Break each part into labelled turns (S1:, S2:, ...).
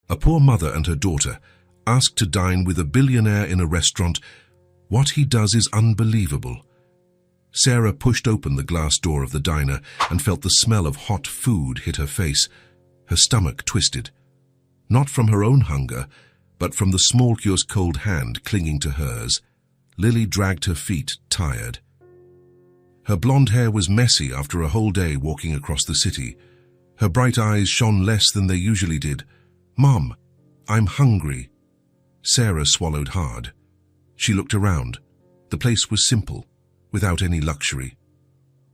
S1: A poor mother and her daughter asked to dine with a billionaire in a restaurant. What he does is unbelievable. Sarah pushed open the glass door of the diner and felt the smell of hot food hit her face. Her stomach twisted. Not from her own hunger, but from the small cure's cold hand clinging to hers. Lily dragged her feet, tired. Her blonde hair was messy after a whole day walking across the city. Her bright eyes shone less than they usually did. "Mom, I'm hungry." Sarah swallowed hard. She looked around. The place was simple, without any luxury.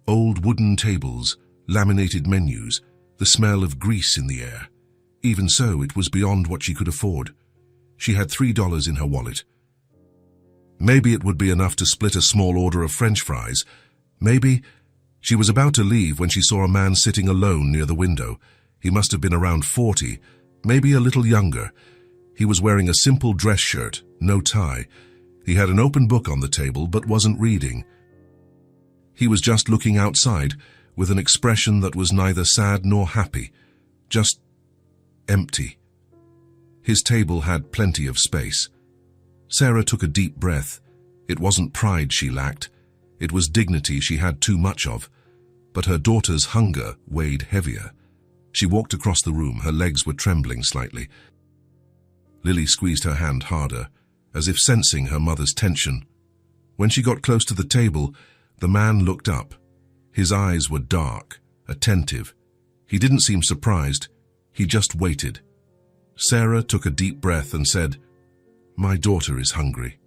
S1: Old wooden tables, laminated menus, the smell of grease in the air. Even so, it was beyond what she could afford. She had $3 in her wallet. Maybe it would be enough to split a small order of French fries. Maybe. She was about to leave when she saw a man sitting alone near the window. He must have been around 40, maybe a little younger. He was wearing a simple dress shirt, no tie. He had an open book on the table but wasn't reading. He was just looking outside with an expression that was neither sad nor happy, just empty. His table had plenty of space. Sarah took a deep breath. It wasn't pride she lacked. It was dignity she had too much of. But her daughter's hunger weighed heavier. She walked across the room, her legs were trembling slightly. Lily squeezed her hand harder, as if sensing her mother's tension. When she got close to the table, the man looked up. His eyes were dark, attentive. He didn't seem surprised. He just waited. Sarah took a deep breath and said, "My daughter is hungry."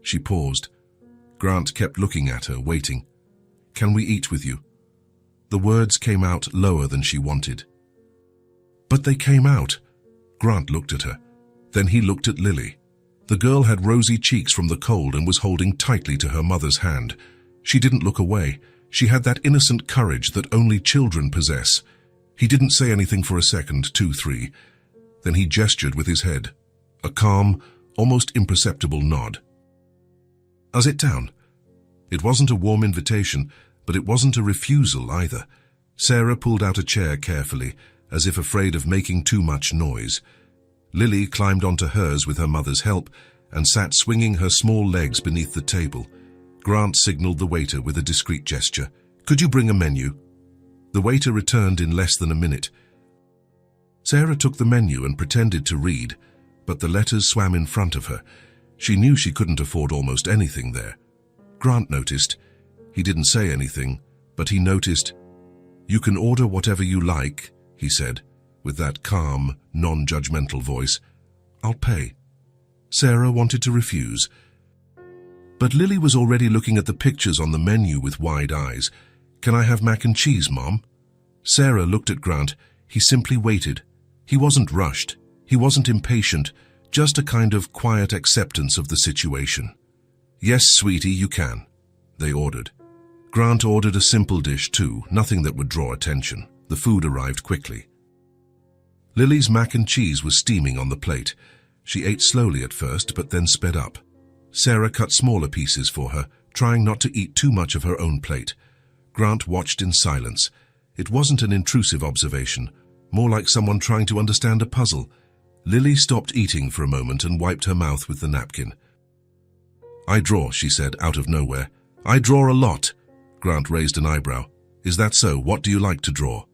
S1: She paused. Grant kept looking at her, waiting. "Can we eat with you?" The words came out lower than she wanted. But they came out. Grant looked at her. Then he looked at Lily. The girl had rosy cheeks from the cold and was holding tightly to her mother's hand. She didn't look away. She had that innocent courage that only children possess. He didn't say anything for a second, 2, 3. Then he gestured with his head. A calm, almost imperceptible nod. "Sit down." It wasn't a warm invitation, but it wasn't a refusal either. Sarah pulled out a chair carefully, as if afraid of making too much noise. Lily climbed onto hers with her mother's help and sat swinging her small legs beneath the table. Grant signaled the waiter with a discreet gesture. "Could you bring a menu?" The waiter returned in less than a minute. Sarah took the menu and pretended to read, but the letters swam in front of her. She knew she couldn't afford almost anything there. Grant noticed. He didn't say anything, but he noticed. "You can order whatever you like," he said, with that calm, non-judgmental voice. "I'll pay." Sarah wanted to refuse. But Lily was already looking at the pictures on the menu with wide eyes. "Can I have mac and cheese, Mom?" Sarah looked at Grant. He simply waited. He wasn't rushed. He wasn't impatient, just a kind of quiet acceptance of the situation. "Yes, sweetie, you can," they ordered. Grant ordered a simple dish too, nothing that would draw attention. The food arrived quickly. Lily's mac and cheese was steaming on the plate. She ate slowly at first, but then sped up. Sarah cut smaller pieces for her, trying not to eat too much of her own plate. Grant watched in silence. It wasn't an intrusive observation, more like someone trying to understand a puzzle. Lily stopped eating for a moment and wiped her mouth with the napkin. "I draw," she said, out of nowhere. "I draw a lot." Grant raised an eyebrow. "Is that so? What do you like to draw?"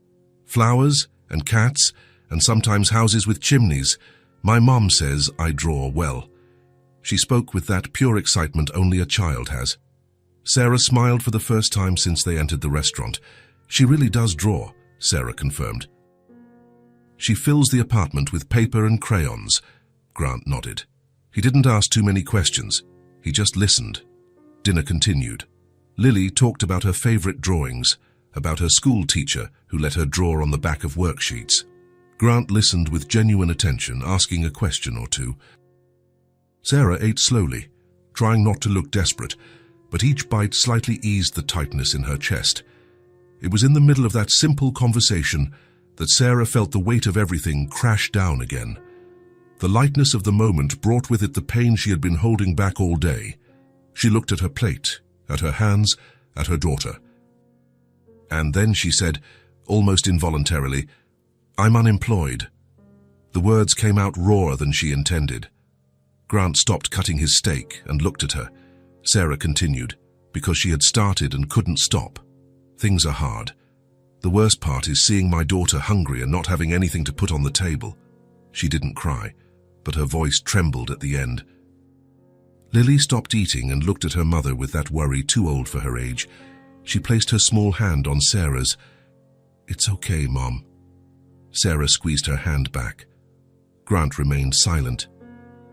S1: "Flowers and cats and sometimes houses with chimneys. My mom says I draw well." She spoke with that pure excitement only a child has. Sarah smiled for the first time since they entered the restaurant. "She really does draw," Sarah confirmed. "She fills the apartment with paper and crayons." Grant nodded. He didn't ask too many questions. He just listened. Dinner continued. Lily talked about her favorite drawings, about her school teacher who let her draw on the back of worksheets. Grant listened with genuine attention, asking a question or two. Sarah ate slowly, trying not to look desperate, but each bite slightly eased the tightness in her chest. It was in the middle of that simple conversation that Sarah felt the weight of everything crash down again. The lightness of the moment brought with it the pain she had been holding back all day. She looked at her plate, at her hands, at her daughter. And then she said, almost involuntarily, "I'm unemployed." The words came out rawer than she intended. Grant stopped cutting his steak and looked at her. Sarah continued, because she had started and couldn't stop. Things are hard. The worst part is seeing my daughter hungry and not having anything to put on the table. She didn't cry, but her voice trembled at the end. Lily stopped eating and looked at her mother with that worry too old for her age. She placed her small hand on Sarah's. "It's okay, Mom." Sarah squeezed her hand back. Grant remained silent.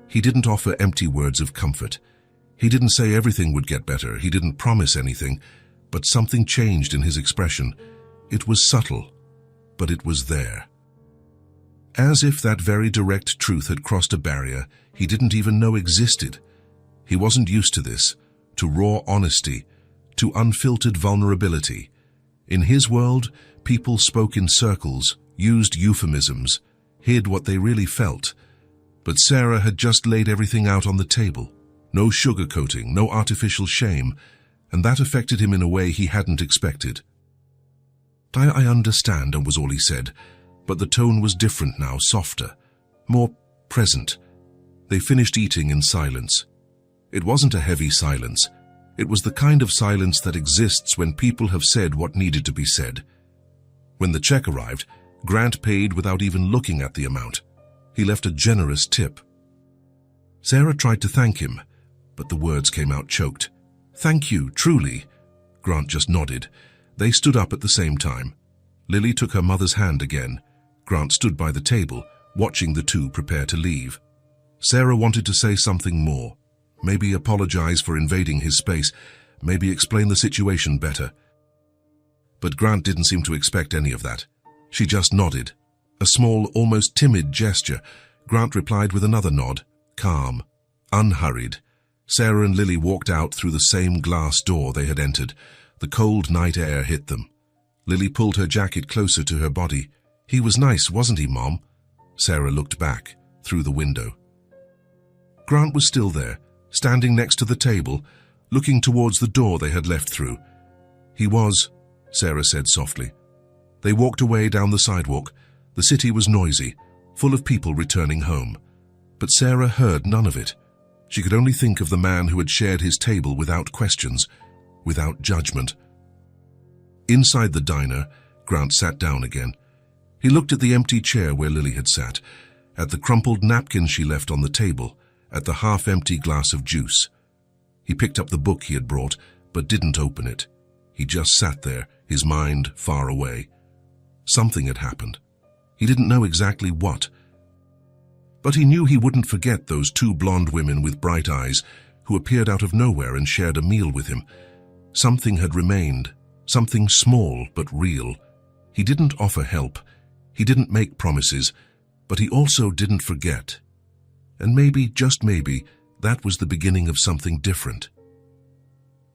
S1: He didn't offer empty words of comfort. He didn't say everything would get better. He didn't promise anything, but something changed in his expression. It was subtle, but it was there. As if that very direct truth had crossed a barrier he didn't even know existed. He wasn't used to this, to raw honesty, to unfiltered vulnerability. In his world, people spoke in circles, used euphemisms, hid what they really felt. But Sarah had just laid everything out on the table. No sugarcoating, no artificial shame, and that affected him in a way he hadn't expected. I understand, was all he said, but the tone was different now, softer, more present. They finished eating in silence. It wasn't a heavy silence. It was the kind of silence that exists when people have said what needed to be said. When the check arrived, Grant paid without even looking at the amount. He left a generous tip. Sarah tried to thank him, but the words came out choked. "Thank you, truly." Grant just nodded. They stood up at the same time. Lily took her mother's hand again. Grant stood by the table, watching the two prepare to leave. Sarah wanted to say something more. Maybe apologize for invading his space, maybe explain the situation better. But Grant didn't seem to expect any of that. She just nodded. A small, almost timid gesture. Grant replied with another nod, calm, unhurried. Sarah and Lily walked out through the same glass door they had entered. The cold night air hit them. Lily pulled her jacket closer to her body. "He was nice, wasn't he, Mom?" Sarah looked back, through the window. Grant was still there, standing next to the table, looking towards the door they had left through. "He was," Sarah said softly. They walked away down the sidewalk. The city was noisy, full of people returning home. But Sarah heard none of it. She could only think of the man who had shared his table without questions, without judgment. Inside the diner, Grant sat down again. He looked at the empty chair where Lily had sat, at the crumpled napkin she left on the table, at the half-empty glass of juice. He picked up the book he had brought, but didn't open it. He just sat there, his mind far away. Something had happened. He didn't know exactly what. But he knew he wouldn't forget those two blonde women with bright eyes who appeared out of nowhere and shared a meal with him. Something had remained, something small but real. He didn't offer help. He didn't make promises, but he also didn't forget. And maybe, just maybe, that was the beginning of something different.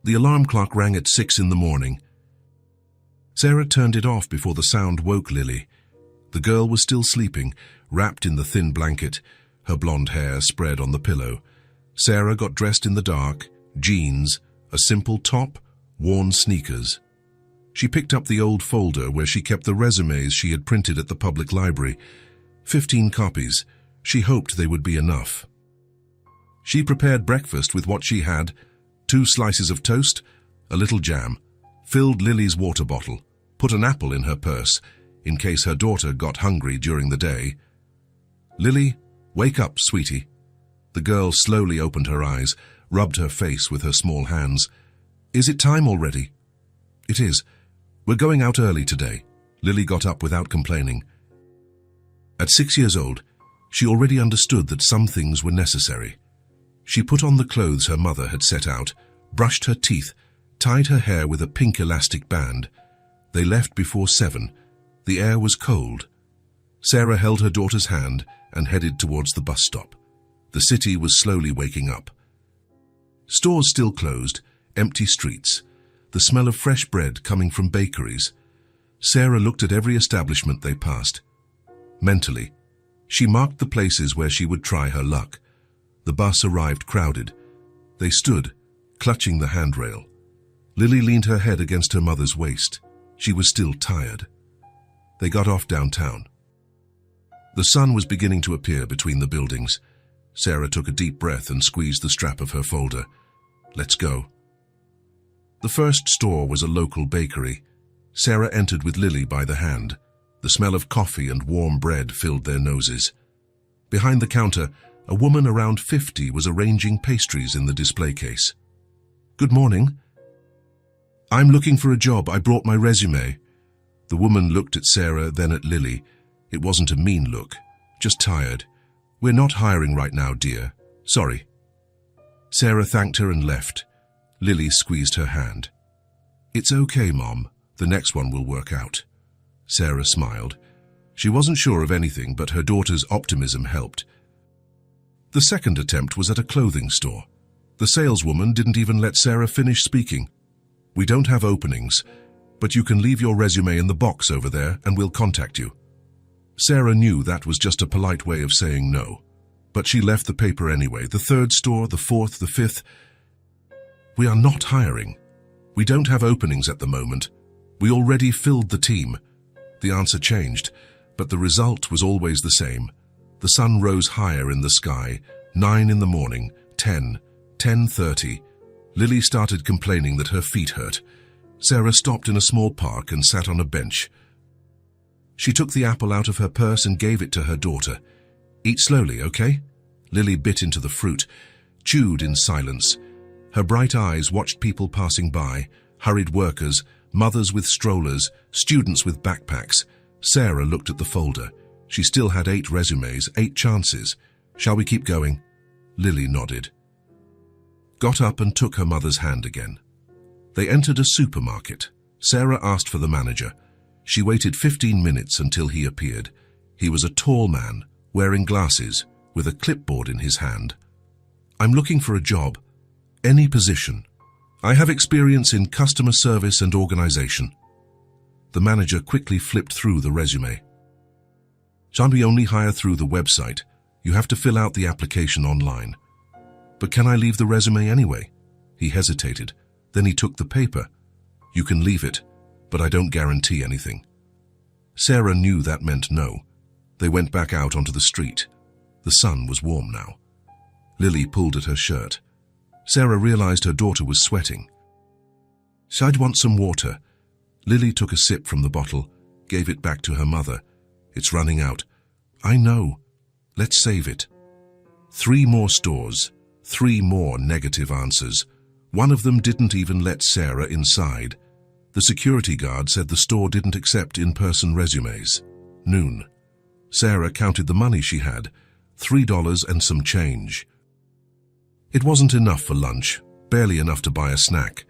S1: The alarm clock rang at 6 in the morning. Sarah turned it off before the sound woke Lily. The girl was still sleeping, wrapped in the thin blanket, her blonde hair spread on the pillow. Sarah got dressed in the dark, jeans, a simple top, worn sneakers. She picked up the old folder where she kept the resumes she had printed at the public library. 15 copies. She hoped they would be enough. She prepared breakfast with what she had, 2 slices of toast, a little jam, filled Lily's water bottle, put an apple in her purse, in case her daughter got hungry during the day. "Lily, wake up, sweetie." The girl slowly opened her eyes, rubbed her face with her small hands. "Is it time already?" "It is. We're going out early today." Lily got up without complaining. At 6 years old, she already understood that some things were necessary. She put on the clothes her mother had set out, brushed her teeth, tied her hair with a pink elastic band. They left before 7. The air was cold. Sarah held her daughter's hand and headed towards the bus stop. The city was slowly waking up. Stores still closed, empty streets, the smell of fresh bread coming from bakeries. Sarah looked at every establishment they passed. Mentally, she marked the places where she would try her luck. The bus arrived crowded. They stood, clutching the handrail. Lily leaned her head against her mother's waist. She was still tired. They got off downtown. The sun was beginning to appear between the buildings. Sarah took a deep breath and squeezed the strap of her folder. Let's go. The first store was a local bakery. Sarah entered with Lily by the hand. The smell of coffee and warm bread filled their noses. Behind the counter, a woman around 50 was arranging pastries in the display case. Good morning. I'm looking for a job. I brought my resume. The woman looked at Sarah, then at Lily. It wasn't a mean look, just tired. We're not hiring right now, dear. Sorry. Sarah thanked her and left. Lily squeezed her hand. It's okay, Mom. The next one will work out. Sarah smiled. She wasn't sure of anything, but her daughter's optimism helped. The second attempt was at a clothing store. The saleswoman didn't even let Sarah finish speaking. We don't have openings, but you can leave your resume in the box over there and we'll contact you. Sarah knew that was just a polite way of saying no, but she left the paper anyway. The third store, the fourth, the fifth. We are not hiring. We don't have openings at the moment. We already filled the team. The answer changed, but the result was always the same. The sun rose higher in the sky, 9 in the morning, 10, 10:30. Lily started complaining that her feet hurt. Sarah stopped in a small park and sat on a bench. She took the apple out of her purse and gave it to her daughter. Eat slowly, okay? Lily bit into the fruit, chewed in silence. Her bright eyes watched people passing by, hurried workers, mothers with strollers, students with backpacks. Sarah looked at the folder. She still had 8 resumes, 8 chances. Shall we keep going? Lily nodded. Got up and took her mother's hand again. They entered a supermarket. Sarah asked for the manager. She waited 15 minutes until he appeared. He was a tall man, wearing glasses, with a clipboard in his hand. I'm looking for a job. Any position. I have experience in customer service and organization. The manager quickly flipped through the resume. Shall we only hire through the website? You have to fill out the application online. But can I leave the resume anyway? He hesitated. Then he took the paper. You can leave it, but I don't guarantee anything. Sarah knew that meant no. They went back out onto the street. The sun was warm now. Lily pulled at her shirt. Sarah realized her daughter was sweating. I'd want some water. Lily took a sip from the bottle, gave it back to her mother. It's running out. I know. Let's save it. 3 more stores, 3 more negative answers. One of them didn't even let Sarah inside. The security guard said the store didn't accept in-person resumes. Noon. Sarah counted the money she had, $3 and some change. It wasn't enough for lunch, barely enough to buy a snack.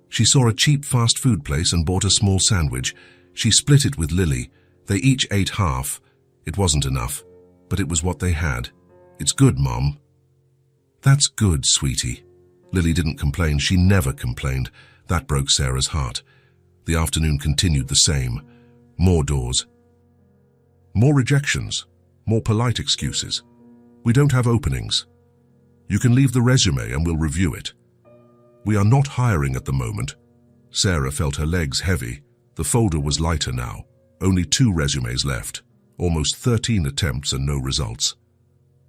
S1: She saw a cheap fast food place and bought a small sandwich. She split it with Lily. They each ate half. It wasn't enough, but it was what they had. It's good, Mom. That's good, sweetie. Lily didn't complain. She never complained. That broke Sarah's heart. The afternoon continued the same. More doors. More rejections. More polite excuses. We don't have openings. You can leave the resume and we'll review it. We are not hiring at the moment. Sarah felt her legs heavy. The folder was lighter now. Only 2 resumes left. Almost 13 attempts and no results.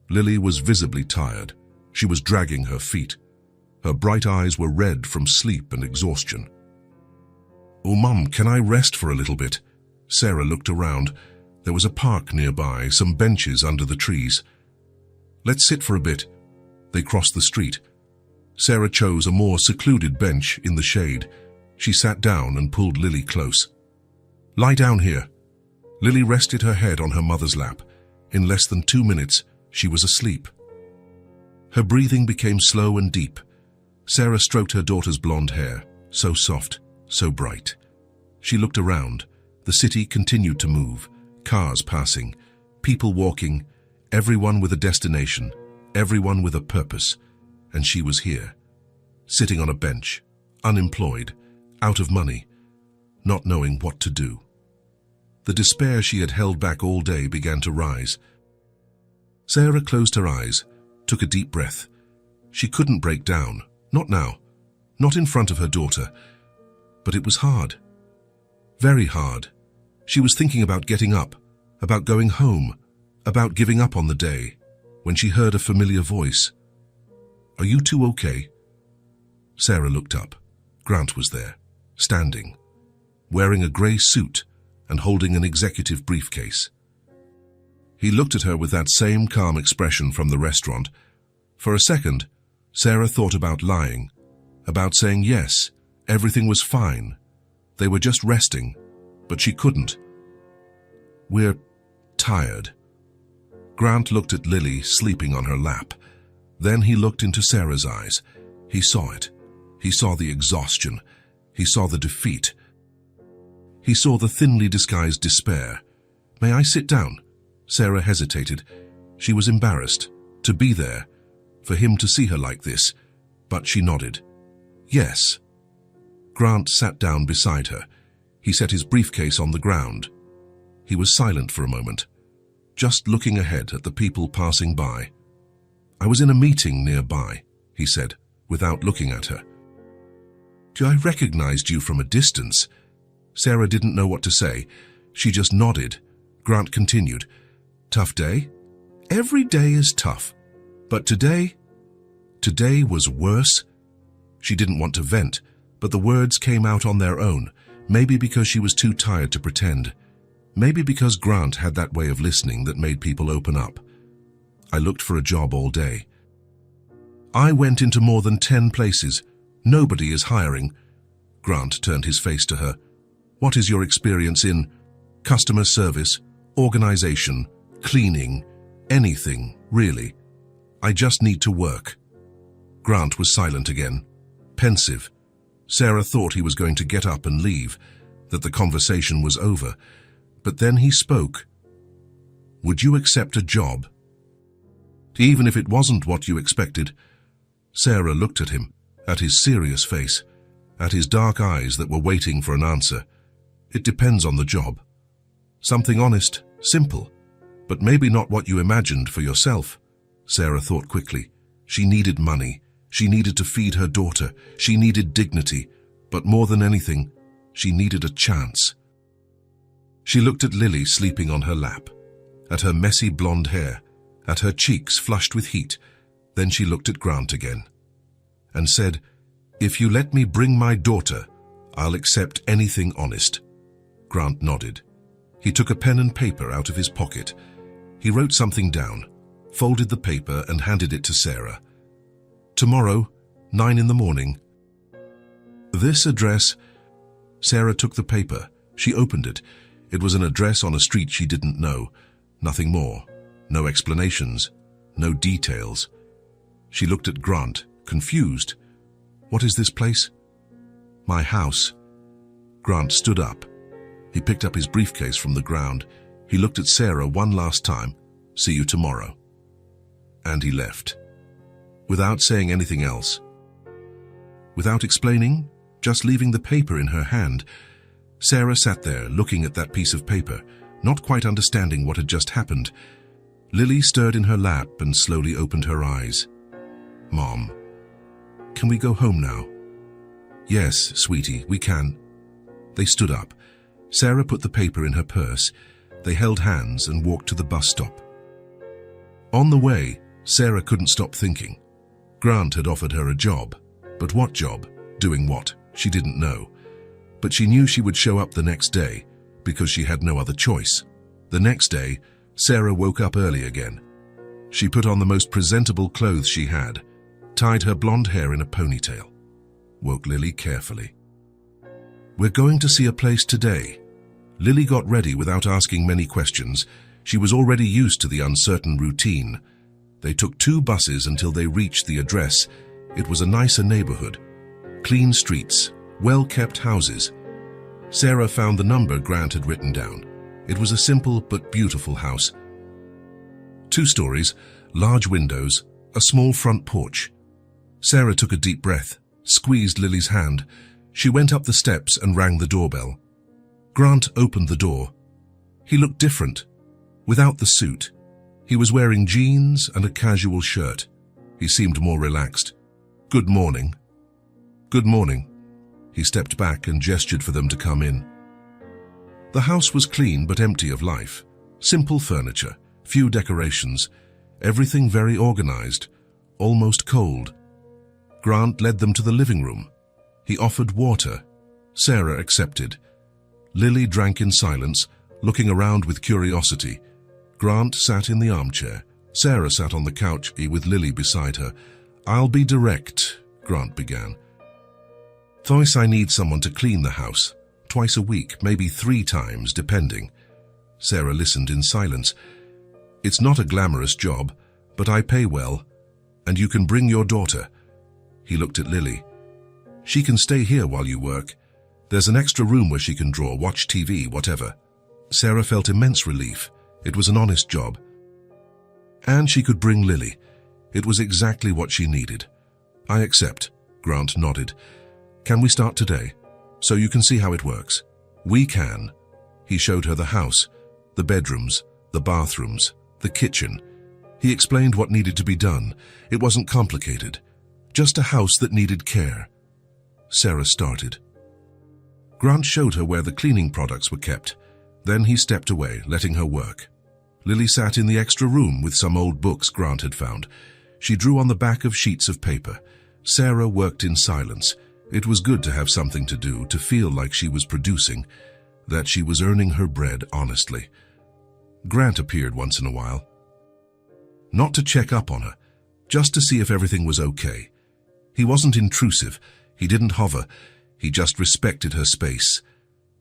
S1: Lily was visibly tired. She was dragging her feet. Her bright eyes were red from sleep and exhaustion. Oh, Mum, can I rest for a little bit? Sarah looked around. There was a park nearby, some benches under the trees. Let's sit for a bit. They crossed the street. Sarah chose a more secluded bench in the shade. She sat down and pulled Lily close. Lie down here. Lily rested her head on her mother's lap. In less than 2 minutes, she was asleep. Her breathing became slow and deep. Sarah stroked her daughter's blonde hair, so soft, so bright. She looked around. The city continued to move, cars passing, people walking, everyone with a destination, everyone with a purpose. And she was here, sitting on a bench, unemployed, out of money, not knowing what to do. The despair she had held back all day began to rise. Sarah closed her eyes, took a deep breath. She couldn't break down, not now, not in front of her daughter. But it was hard. Very hard. She was thinking about getting up, about going home, about giving up on the day, when she heard a familiar voice. "Are you two okay?" Sarah looked up. Grant was there, standing, wearing a grey suit and holding an executive briefcase. He looked at her with that same calm expression from the restaurant. For a second, Sarah thought about lying, about saying yes, everything was fine. They were just resting, but she couldn't. "We're tired." Grant looked at Lily sleeping on her lap. Then he looked into Sarah's eyes. He saw it. He saw the exhaustion. He saw the defeat. He saw the thinly disguised despair. "May I sit down?" Sarah hesitated. She was embarrassed to be there, for him to see her like this, but she nodded. "Yes." Grant sat down beside her. He set his briefcase on the ground. He was silent for a moment, just looking ahead at the people passing by. "I was in a meeting nearby," he said, without looking at her. "I recognized you from a distance." Sarah didn't know what to say. She just nodded. Grant continued, "Tough day?" "Every day is tough. But today was worse." She didn't want to vent, but the words came out on their own, maybe because she was too tired to pretend. Maybe because Grant had that way of listening that made people open up. "I looked for a job all day. I went into more than 10 places. Nobody is hiring." Grant turned his face to her. "What is your experience in customer service, organization, cleaning, anything, really? I just need to work." Grant was silent again, pensive. Sarah thought he was going to get up and leave, that the conversation was over. But then he spoke. "Would you accept a job? Even if it wasn't what you expected?" Sarah looked at him, at his serious face, at his dark eyes that were waiting for an answer. "It depends on the job. Something honest, simple, but maybe not what you imagined for yourself." Sarah thought quickly. She needed money. She needed to feed her daughter. She needed dignity. But more than anything, she needed a chance. She looked at Lily sleeping on her lap, at her messy blonde hair, at her cheeks flushed with heat. Then she looked at Grant again and said, "If you let me bring my daughter, I'll accept anything honest." Grant nodded. He took a pen and paper out of his pocket. He wrote something down, folded the paper and handed it to Sarah. "Tomorrow, 9 in the morning. This address." Sarah took the paper. She opened it. It was an address on a street she didn't know. Nothing more. No explanations. No details. She looked at Grant, confused. "What is this place?" "My house." Grant stood up. He picked up his briefcase from the ground. He looked at Sarah one last time. "See you tomorrow." And he left, without saying anything else. Without explaining, just leaving the paper in her hand. Sarah sat there, looking at that piece of paper, not quite understanding what had just happened. Lily stirred in her lap and slowly opened her eyes. "Mom, can we go home now?" "Yes, sweetie, we can." They stood up. Sarah put the paper in her purse. They held hands and walked to the bus stop. On the way, Sarah couldn't stop thinking. Grant had offered her a job. But what job? Doing what? She didn't know. But she knew she would show up the next day, because she had no other choice. The next day, Sarah woke up early again. She put on the most presentable clothes she had, tied her blonde hair in a ponytail, woke Lily carefully. "We're going to see a place today." Lily got ready without asking many questions. She was already used to the uncertain routine. They took 2 buses until they reached the address. It was a nicer neighborhood. Clean streets, well-kept houses. Sarah found the number Grant had written down. It was a simple but beautiful house. 2 stories, large windows, a small front porch. Sarah took a deep breath, squeezed Lily's hand. She went up the steps and rang the doorbell. Grant opened the door. He looked different, without the suit. He was wearing jeans and a casual shirt. He seemed more relaxed. "Good morning." "Good morning." He stepped back and gestured for them to come in. The house was clean but empty of life. Simple furniture, Few decorations. Everything very organized, almost cold. Grant led them to the living room. He offered water. Sarah accepted. Lily drank in silence, looking around with curiosity. Grant sat in the armchair. Sarah sat on the couch with Lily beside her. "I'll be direct," Grant began. "Thrice I need someone to clean the house. Twice a week, maybe 3 times, depending." Sarah listened in silence. "It's not a glamorous job, but I pay well, and you can bring your daughter." He looked at Lily. "She can stay here while you work. There's an extra room where she can draw, watch TV, whatever." Sarah felt immense relief. It was an honest job. And she could bring Lily. It was exactly what she needed. "I accept," Grant nodded. "Can we start today? So you can see how it works." "We can." He showed her the house, the bedrooms, the bathrooms, the kitchen. He explained what needed to be done. It wasn't complicated. Just a house that needed care. Sarah started. Grant showed her where the cleaning products were kept. Then he stepped away, letting her work. Lily sat in the extra room with some old books Grant had found. She drew on the back of sheets of paper. Sarah worked in silence. It was good to have something to do, to feel like she was producing, that she was earning her bread honestly. Grant appeared once in a while. Not to check up on her, just to see if everything was okay. He wasn't intrusive. He didn't hover. He just respected her space.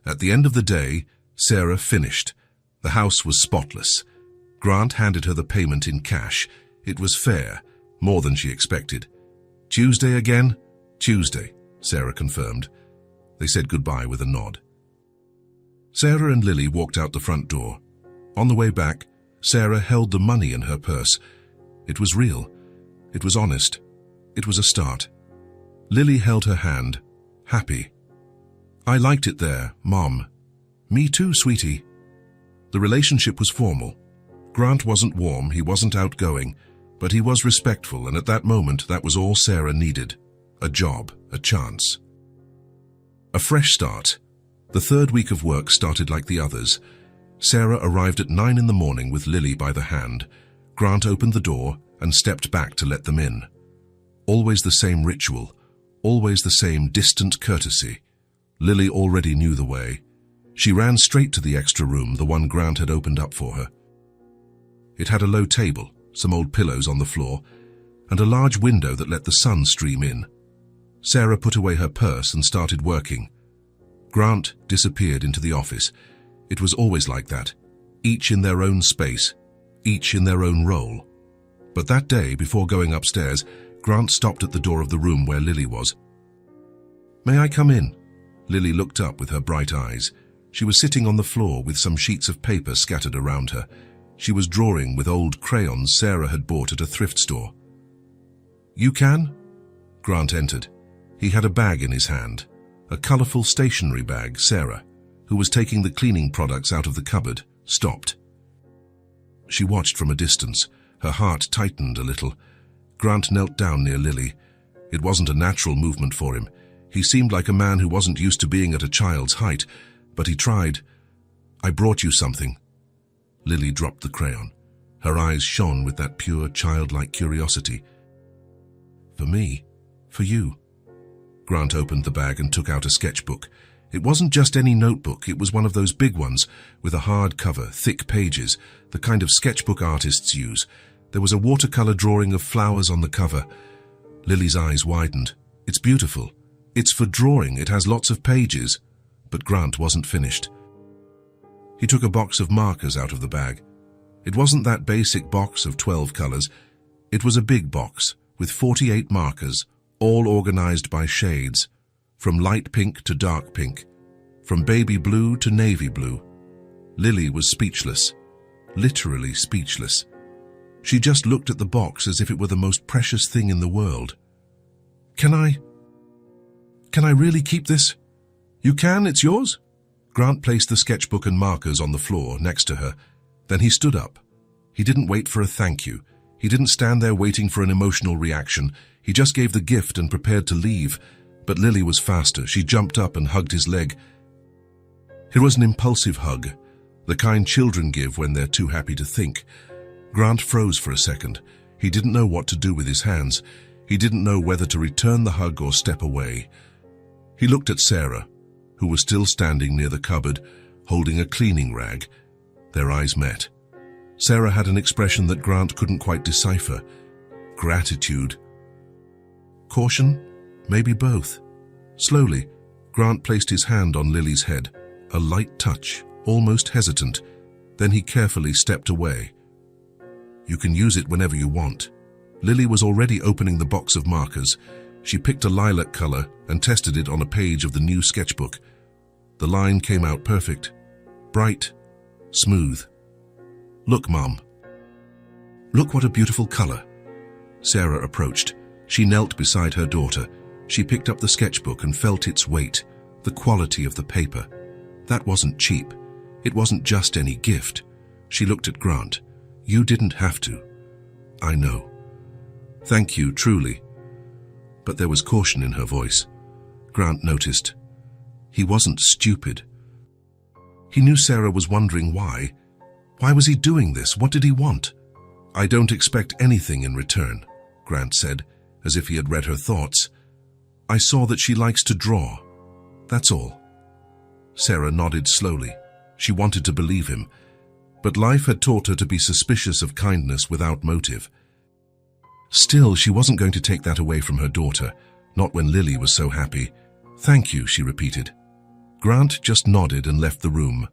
S1: At the end of the day, Sarah finished. The house was spotless. Grant handed her the payment in cash. It was fair, more than she expected. "Tuesday again?" "Tuesday," Sarah confirmed. They said goodbye with a nod. Sarah and Lily walked out the front door. On the way back, Sarah held the money in her purse. It was real. It was honest. It was a start. Lily held her hand, happy. "I liked it there, Mom." "Me too, sweetie." The relationship was formal. Grant wasn't warm, he wasn't outgoing, but he was respectful, and at that moment that was all Sarah needed. A job, a chance. A fresh start. The 3rd week of work started like the others. Sarah arrived at 9 in the morning with Lily by the hand. Grant opened the door and stepped back to let them in. Always the same ritual, always the same distant courtesy. Lily already knew the way. She ran straight to the extra room, the one Grant had opened up for her. It had a low table, some old pillows on the floor, and a large window that let the sun stream in. Sarah put away her purse and started working. Grant disappeared into the office. It was always like that, each in their own space, each in their own role. But that day, before going upstairs, Grant stopped at the door of the room where Lily was. "May I come in?" Lily looked up with her bright eyes. She was sitting on the floor with some sheets of paper scattered around her. She was drawing with old crayons Sarah had bought at a thrift store. "You can?" Grant entered. He had a bag in his hand, a colorful stationery bag. Sarah, who was taking the cleaning products out of the cupboard, stopped. She watched from a distance. Her heart tightened a little. Grant knelt down near Lily. It wasn't a natural movement for him. He seemed like a man who wasn't used to being at a child's height, but he tried. "I brought you something." Lily dropped the crayon. Her eyes shone with that pure, childlike curiosity. "For me? For you?" Grant opened the bag and took out a sketchbook. It wasn't just any notebook, it was one of those big ones, with a hard cover, thick pages, the kind of sketchbook artists use. There was a watercolor drawing of flowers on the cover. Lily's eyes widened. "It's beautiful. It's for drawing, it has lots of pages." But Grant wasn't finished. He took a box of markers out of the bag. It wasn't that basic box of 12 colors. It was a big box with 48 markers, all organized by shades, from light pink to dark pink, from baby blue to navy blue. Lily was speechless, literally speechless. She just looked at the box as if it were the most precious thing in the world. Can I really keep this?" "You can, it's yours." Grant placed the sketchbook and markers on the floor next to her. Then he stood up. He didn't wait for a thank you. He didn't stand there waiting for an emotional reaction. He just gave the gift and prepared to leave. But Lily was faster. She jumped up and hugged his leg. It was an impulsive hug, the kind children give when they're too happy to think. Grant froze for a second. He didn't know what to do with his hands. He didn't know whether to return the hug or step away. He looked at Sarah, who was still standing near the cupboard, holding a cleaning rag. Their eyes met. Sarah had an expression that Grant couldn't quite decipher. Gratitude. Caution? Maybe both. Slowly, Grant placed his hand on Lily's head, a light touch, almost hesitant. Then he carefully stepped away. You can use it whenever you want. Lily was already opening the box of markers. She picked a lilac color and tested it on a page of the new sketchbook. The line came out perfect. Bright, smooth. Look, Mom. Look what a beautiful color. Sarah approached. She knelt beside her daughter. She picked up the sketchbook and felt its weight, the quality of the paper. That wasn't cheap. It wasn't just any gift. She looked at Grant. You didn't have to. I know. Thank you, truly. But there was caution in her voice. Grant noticed. He wasn't stupid. He knew Sarah was wondering why. Why was he doing this? What did he want? I don't expect anything in return, Grant said, as if he had read her thoughts. I saw that she likes to draw. That's all. Sarah nodded slowly. She wanted to believe him, but life had taught her to be suspicious of kindness without motive. Still, she wasn't going to take that away from her daughter, not when Lily was so happy. Thank you, she repeated. Grant just nodded and left the room.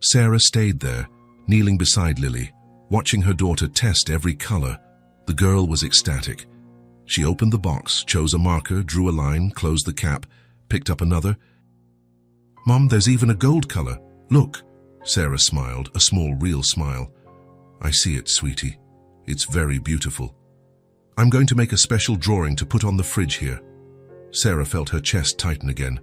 S1: Sarah stayed there, kneeling beside Lily, watching her daughter test every color. The girl was ecstatic. She opened the box, chose a marker, drew a line, closed the cap, picked up another. Mom, there's even a gold color. Look, Sarah smiled, a small, real smile. I see it, sweetie. It's very beautiful. I'm going to make a special drawing to put on the fridge here. Sarah felt her chest tighten again.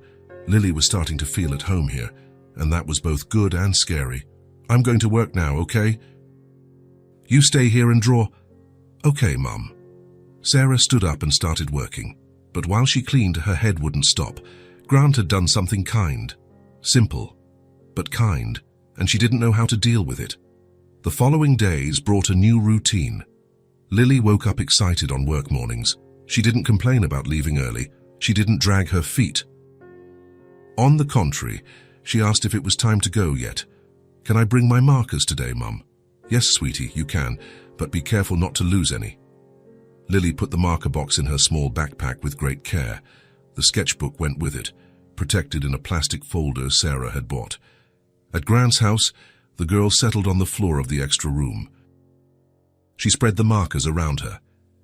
S1: Lily was starting to feel at home here, and that was both good and scary. I'm going to work now, okay? You stay here and draw. Okay, Mum. Sarah stood up and started working, but while she cleaned, her head wouldn't stop. Grant had done something kind. Simple, but kind, and she didn't know how to deal with it. The following days brought a new routine. Lily woke up excited on work mornings. She didn't complain about leaving early. She didn't drag her feet. On the contrary, she asked if it was time to go yet. Can I bring my markers today, Mum? Yes, sweetie, you can, but be careful not to lose any. Lily put the marker box in her small backpack with great care. The sketchbook went with it, protected in a plastic folder Sarah had bought. At Grant's house, the girl settled on the floor of the extra room. She spread the markers around her.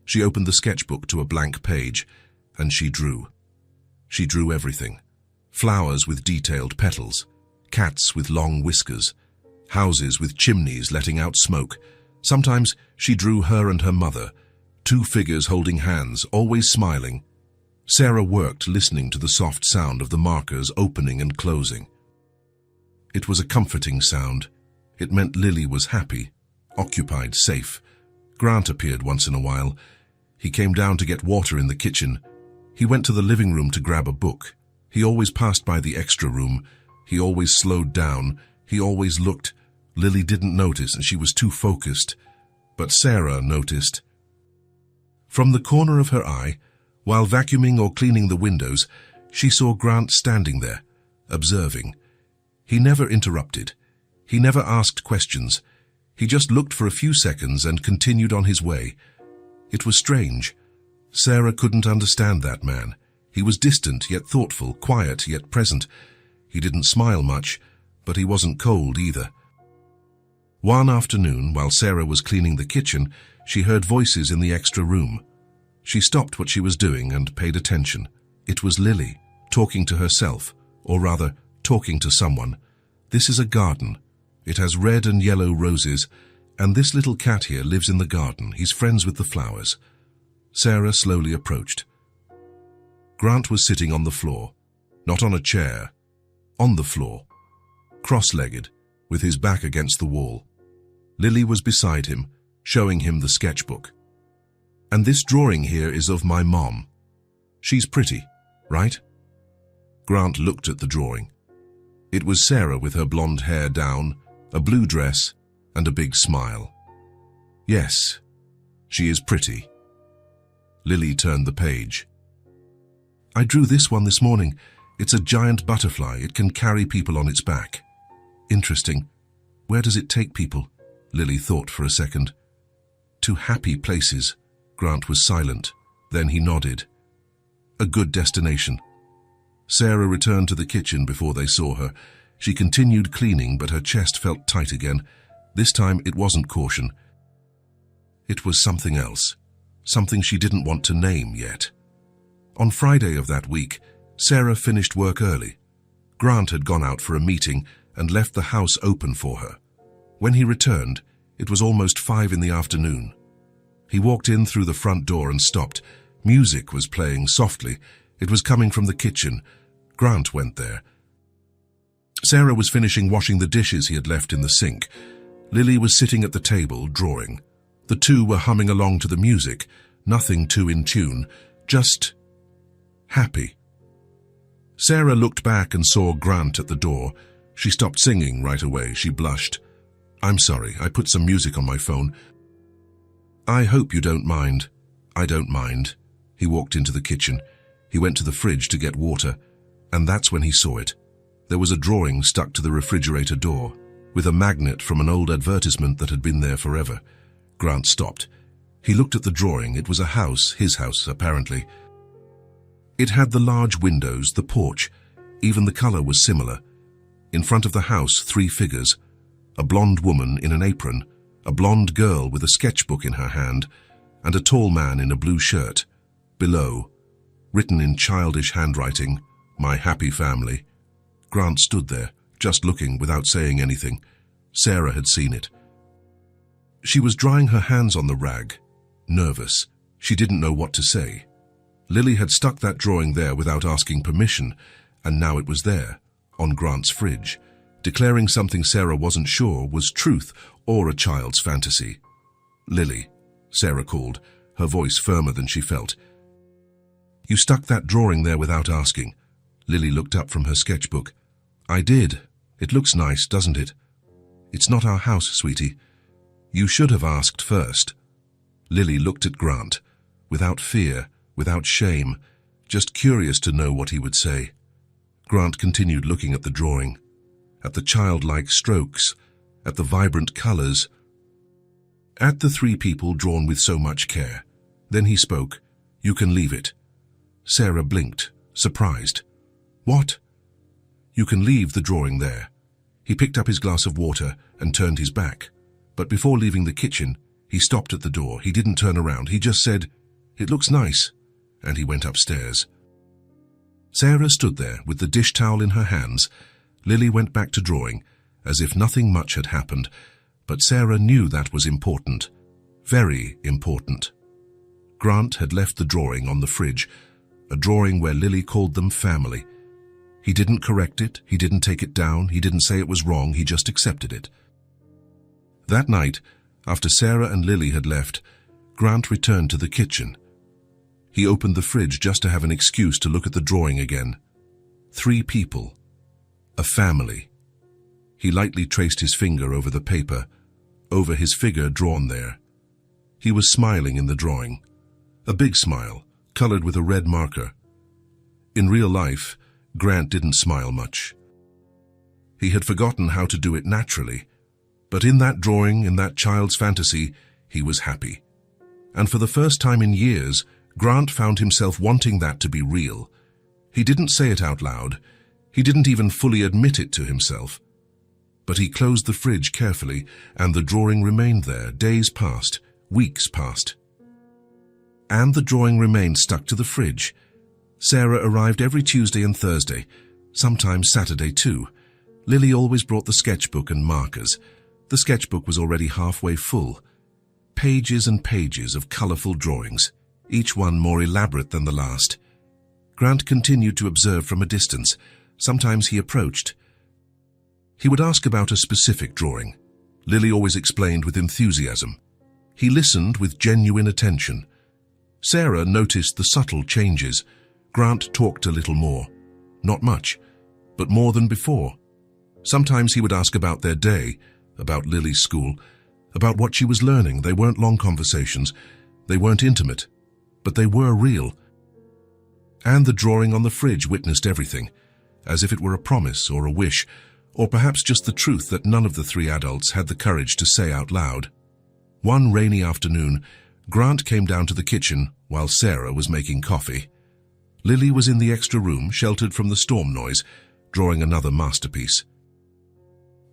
S1: She opened the sketchbook to a blank page, and she drew. She drew everything. Flowers with detailed petals, cats with long whiskers, houses with chimneys letting out smoke. Sometimes she drew her and her mother, two figures holding hands, always smiling. Sarah worked, listening to the soft sound of the markers opening and closing. It was a comforting sound. It meant Lily was happy, occupied, safe. Grant appeared once in a while. He came down to get water in the kitchen. He went to the living room to grab a book. He always passed by the extra room. He always slowed down. He always looked. Lily didn't notice, and she was too focused. But Sarah noticed. From the corner of her eye, while vacuuming or cleaning the windows, she saw Grant standing there, observing. He never interrupted. He never asked questions. He just looked for a few seconds and continued on his way. It was strange. Sarah couldn't understand that man. He was distant yet thoughtful, quiet yet present. He didn't smile much, but he wasn't cold either. One afternoon, while Sarah was cleaning the kitchen, she heard voices in the extra room. She stopped what she was doing and paid attention. It was Lily, talking to herself, or rather, talking to someone. This is a garden. It has red and yellow roses, and this little cat here lives in the garden. He's friends with the flowers. Sarah slowly approached. Grant was sitting on the floor, not on a chair, on the floor, cross-legged, with his back against the wall. Lily was beside him, showing him the sketchbook. And this drawing here is of my mom. She's pretty, right? Grant looked at the drawing. It was Sarah with her blonde hair down, a blue dress, and a big smile. Yes, she is pretty. Lily turned the page. I drew this one this morning. It's a giant butterfly. It can carry people on its back. Interesting. Where does it take people? Lily thought for a second. To happy places. Grant was silent. Then he nodded. A good destination. Sarah returned to the kitchen before they saw her. She continued cleaning, but her chest felt tight again. This time it wasn't caution. It was something else. Something she didn't want to name yet. On Friday of that week, Sarah finished work early. Grant had gone out for a meeting and left the house open for her. When he returned, it was almost 5 in the afternoon. He walked in through the front door and stopped. Music was playing softly. It was coming from the kitchen. Grant went there. Sarah was finishing washing the dishes he had left in the sink. Lily was sitting at the table, drawing. The two were humming along to the music, nothing too in tune, just happy. Sarah looked back and saw Grant at the door. She stopped singing right away. She blushed. I'm sorry, I put some music on my phone. I hope you don't mind. I don't mind. He walked into the kitchen. He went to the fridge to get water, and that's when he saw it. There was a drawing stuck to the refrigerator door, with a magnet from an old advertisement that had been there forever. Grant stopped. He looked at the drawing. It was a house, his house, apparently. It had the large windows, the porch. Even the color was similar. In front of the house, 3 figures. A blonde woman in an apron, a blonde girl with a sketchbook in her hand, and a tall man in a blue shirt. Below, written in childish handwriting, My Happy Family. Grant stood there, just looking without saying anything. Sarah had seen it. She was drying her hands on the rag, nervous. She didn't know what to say. Lily had stuck that drawing there without asking permission, and now it was there, on Grant's fridge, declaring something Sarah wasn't sure was truth or a child's fantasy. Lily, Sarah called, her voice firmer than she felt. You stuck that drawing there without asking. Lily looked up from her sketchbook. I did. It looks nice, doesn't it? It's not our house, sweetie. You should have asked first. Lily looked at Grant, without fear, without shame, just curious to know what he would say. Grant continued looking at the drawing, at the childlike strokes, at the vibrant colors, at the 3 people drawn with so much care. Then he spoke. You can leave it. Sarah blinked, surprised. What? You can leave the drawing there. He picked up his glass of water and turned his back. But before leaving the kitchen, he stopped at the door. He didn't turn around. He just said, It looks nice. And he went upstairs. Sarah stood there with the dish towel in her hands. Lily went back to drawing, as if nothing much had happened. But Sarah knew that was important. Very important. Grant had left the drawing on the fridge, a drawing where Lily called them family. He didn't correct it, he didn't take it down, he didn't say it was wrong, he just accepted it. That night, after Sarah and Lily had left, Grant returned to the kitchen. He opened the fridge just to have an excuse to look at the drawing again. 3 people. A family. He lightly traced his finger over the paper, over his figure drawn there. He was smiling in the drawing. A big smile, colored with a red marker. In real life, Grant didn't smile much. He had forgotten how to do it naturally, but in that drawing, in that child's fantasy, he was happy. And for the first time in years, Grant found himself wanting that to be real. He didn't say it out loud. He didn't even fully admit it to himself. But he closed the fridge carefully, and the drawing remained there. Days passed, weeks passed. And the drawing remained stuck to the fridge. Sarah arrived every Tuesday and Thursday, sometimes Saturday too. Lily always brought the sketchbook and markers. The sketchbook was already halfway full. Pages and pages of colorful drawings, each one more elaborate than the last. Grant continued to observe from a distance. Sometimes he approached. He would ask about a specific drawing. Lily always explained with enthusiasm. He listened with genuine attention. Sarah noticed the subtle changes. Grant talked a little more. Not much, but more than before. Sometimes he would ask about their day, about Lily's school. about what she was learning. They weren't long conversations. They weren't intimate, but they were real. And the drawing on the fridge witnessed everything, as if it were a promise or a wish, or perhaps just the truth that none of the three adults had the courage to say out loud. One rainy afternoon, Grant came down to the kitchen while Sarah was making coffee. Lily was in the extra room, sheltered from the storm noise, drawing another masterpiece.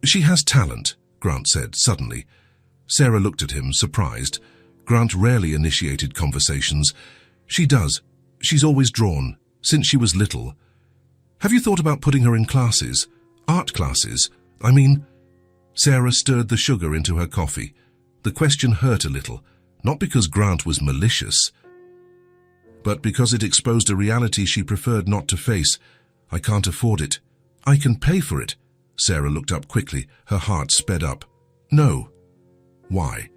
S1: "She has talent," Grant said suddenly. Sarah looked at him, surprised. Grant rarely initiated conversations. "She does. She's always drawn, since she was little." "Have you thought about putting her in classes? Art classes, I mean?" Sarah stirred the sugar into her coffee. The question hurt a little, not because Grant was malicious, but because it exposed a reality she preferred not to face. "I can't afford it." "I can pay for it." Sarah looked up quickly, her heart sped up. "No." "Why?"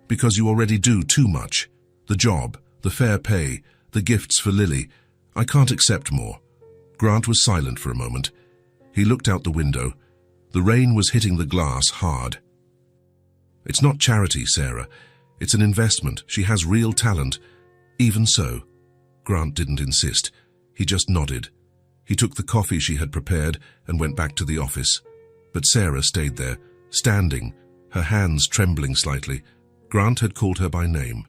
S1: "Because you already do too much. The job, the fair pay, the gifts for Lily. I can't accept more." Grant was silent for a moment. He looked out the window. The rain was hitting the glass hard. "It's not charity, Sarah. It's an investment. She has real talent." "Even so." Grant didn't insist. He just nodded. He took the coffee she had prepared and went back to the office. But Sarah stayed there, standing, her hands trembling slightly. Grant had called her by name.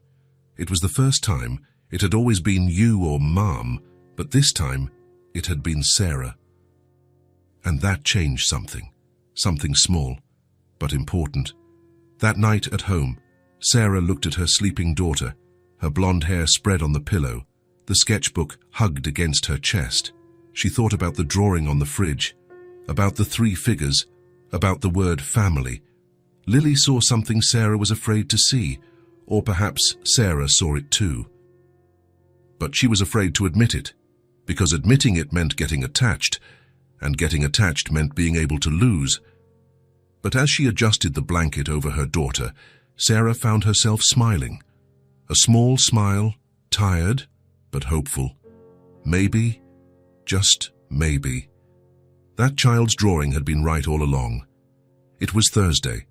S1: It was the first time. It had always been you or Mom, but this time it had been Sarah. And that changed something. Something small, but important. That night at home, Sarah looked at her sleeping daughter, her blonde hair spread on the pillow, the sketchbook hugged against her chest. She thought about the drawing on the fridge, about the three figures, about the word family. Lily saw something Sarah was afraid to see, or perhaps Sarah saw it too. But she was afraid to admit it, because admitting it meant getting attached, and getting attached meant being able to lose. But as she adjusted the blanket over her daughter, Sarah found herself smiling. A small smile, tired but hopeful. Maybe, just maybe. That child's drawing had been right all along. It was Thursday.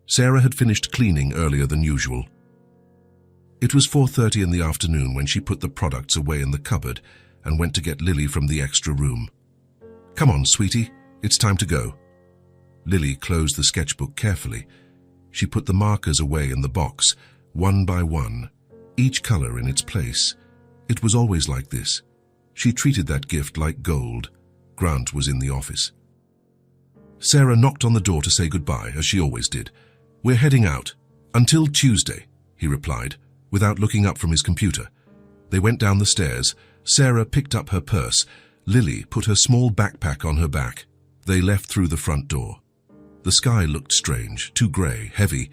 S1: Sarah had finished cleaning earlier than usual. It was 4:30 in the afternoon when she put the products away in the cupboard and went to get Lily from the extra room. "Come on, sweetie, it's time to go." Lily closed the sketchbook carefully. She put the markers away in the box, one by one, each color in its place. It was always like this. She treated that gift like gold. Grant was in the office. Sarah knocked on the door to say goodbye, as she always did. "We're heading out. Until Tuesday," he replied, without looking up from his computer. They went down the stairs. Sarah picked up her purse. Lily put her small backpack on her back. They left through the front door. The sky looked strange, too grey, heavy,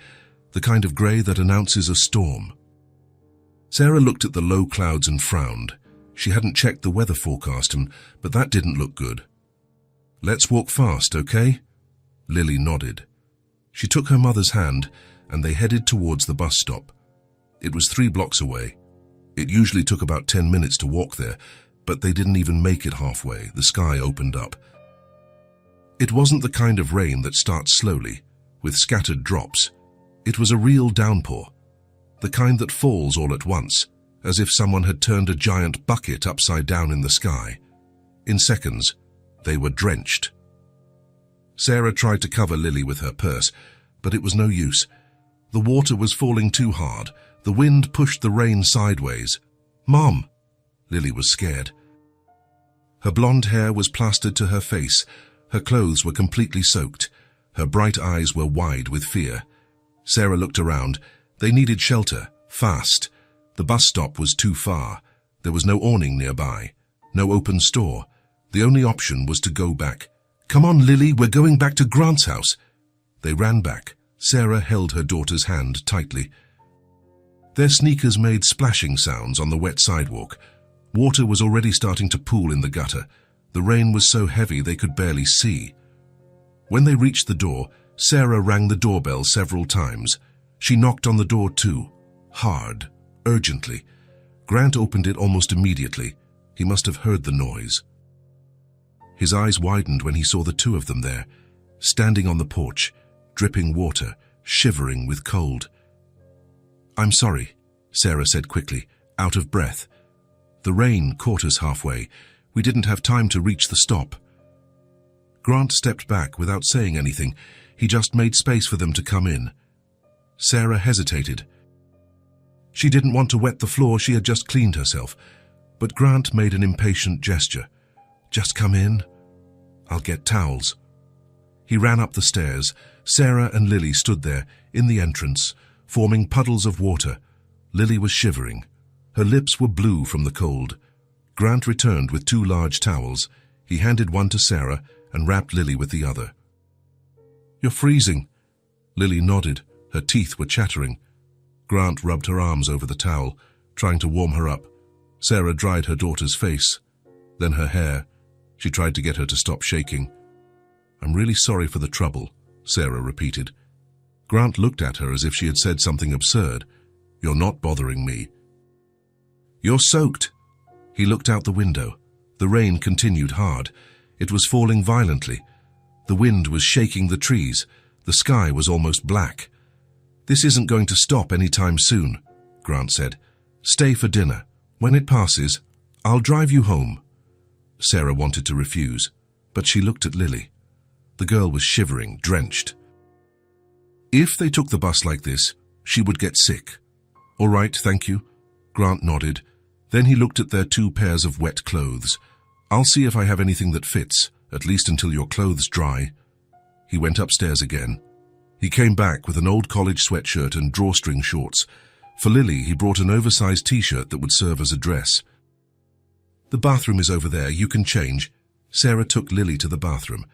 S1: the kind of grey that announces a storm. Sarah looked at the low clouds and frowned. She hadn't checked the weather forecast, but that didn't look good. "Let's walk fast, okay?" Lily nodded. She took her mother's hand, and they headed towards the bus stop. It was 3 blocks away. It usually took about 10 minutes to walk there, but they didn't even make it halfway. The sky opened up. It wasn't the kind of rain that starts slowly, with scattered drops. It was a real downpour, the kind that falls all at once, as if someone had turned a giant bucket upside down in the sky. In seconds, they were drenched. Sarah tried to cover Lily with her purse, but it was no use. The water was falling too hard. The wind pushed the rain sideways. "Mom!" Lily was scared. Her blonde hair was plastered to her face. Her clothes were completely soaked. Her bright eyes were wide with fear. Sarah looked around. They needed shelter, fast. The bus stop was too far. There was no awning nearby, no open store. The only option was to go back. "Come on, Lily, we're going back to Grant's house." They ran back. Sarah held her daughter's hand tightly. Their sneakers made splashing sounds on the wet sidewalk. Water was already starting to pool in the gutter. The rain was so heavy they could barely see. When they reached the door, Sarah rang the doorbell several times. She knocked on the door too, hard, urgently. Grant opened it almost immediately. He must have heard the noise. His eyes widened when he saw the two of them there, standing on the porch, dripping water, shivering with cold. "I'm sorry," Sarah said quickly, out of breath. "The rain caught us halfway. We didn't have time to reach the stop." Grant stepped back without saying anything. He just made space for them to come in. Sarah hesitated. She didn't want to wet the floor, she had just cleaned herself. But Grant made an impatient gesture. "Just come in. I'll get towels." He ran up the stairs. Sarah and Lily stood there, in the entrance, forming puddles of water. Lily was shivering. Her lips were blue from the cold. Grant returned with 2 large towels. He handed one to Sarah and wrapped Lily with the other. "You're freezing." Lily nodded. Her teeth were chattering. Grant rubbed her arms over the towel, trying to warm her up. Sarah dried her daughter's face, then her hair. She tried to get her to stop shaking. "I'm really sorry for the trouble," Sarah repeated. Grant looked at her as if she had said something absurd. "You're not bothering me." "You're soaked." He looked out the window. The rain continued hard. It was falling violently. The wind was shaking the trees. The sky was almost black. "This isn't going to stop any time soon," Grant said. "Stay for dinner. When it passes, I'll drive you home." Sarah wanted to refuse, but she looked at Lily. The girl was shivering, drenched. If they took the bus like this, she would get sick. "All right, thank you." Grant nodded. Then he looked at their 2 pairs of wet clothes. "I'll see if I have anything that fits, at least until your clothes dry." He went upstairs again. He came back with an old college sweatshirt and drawstring shorts. For Lily, he brought an oversized t-shirt that would serve as a dress. "The bathroom is over there, you can change." Sarah took Lily to the bathroom.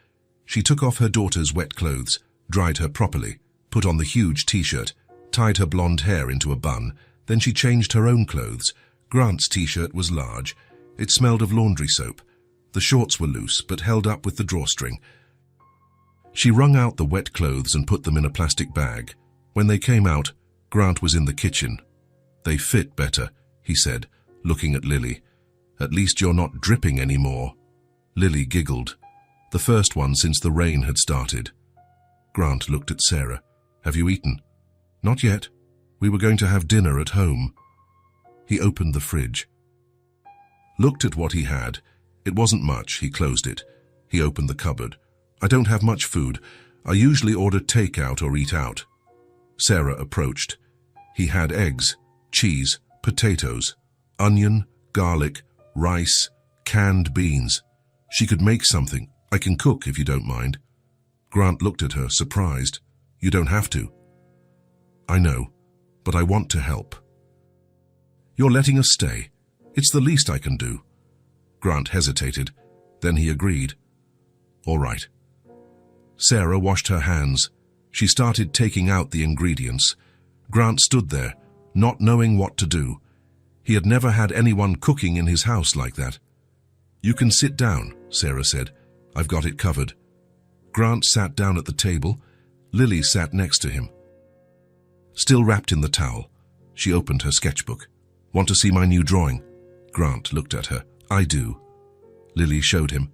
S1: She took off her daughter's wet clothes, dried her properly, put on the huge t-shirt, tied her blonde hair into a bun, then she changed her own clothes. Grant's t-shirt was large. It smelled of laundry soap. The shorts were loose, but held up with the drawstring. She wrung out the wet clothes and put them in a plastic bag. When they came out, Grant was in the kitchen. "They fit better," he said, looking at Lily. "At least you're not dripping anymore." Lily giggled. The first one since the rain had started. Grant looked at Sarah. "Have you eaten?" "Not yet. We were going to have dinner at home." He opened the fridge. Looked at what he had. It wasn't much. He closed it. He opened the cupboard. "I don't have much food. I usually order takeout or eat out." Sarah approached. He had eggs, cheese, potatoes, onion, garlic, rice, canned beans. She could make something. "I can cook if you don't mind." Grant looked at her, surprised. "You don't have to." "I know, but I want to help." "You're letting us stay. It's the least I can do." Grant hesitated. Then he agreed. "All right." Sarah washed her hands. She started taking out the ingredients. Grant stood there, not knowing what to do. He had never had anyone cooking in his house like that. "You can sit down," Sarah said. "I've got it covered." Grant sat down at the table. Lily sat next to him. Still wrapped in the towel, she opened her sketchbook. "Want to see my new drawing?" Grant looked at her. "I do." Lily showed him.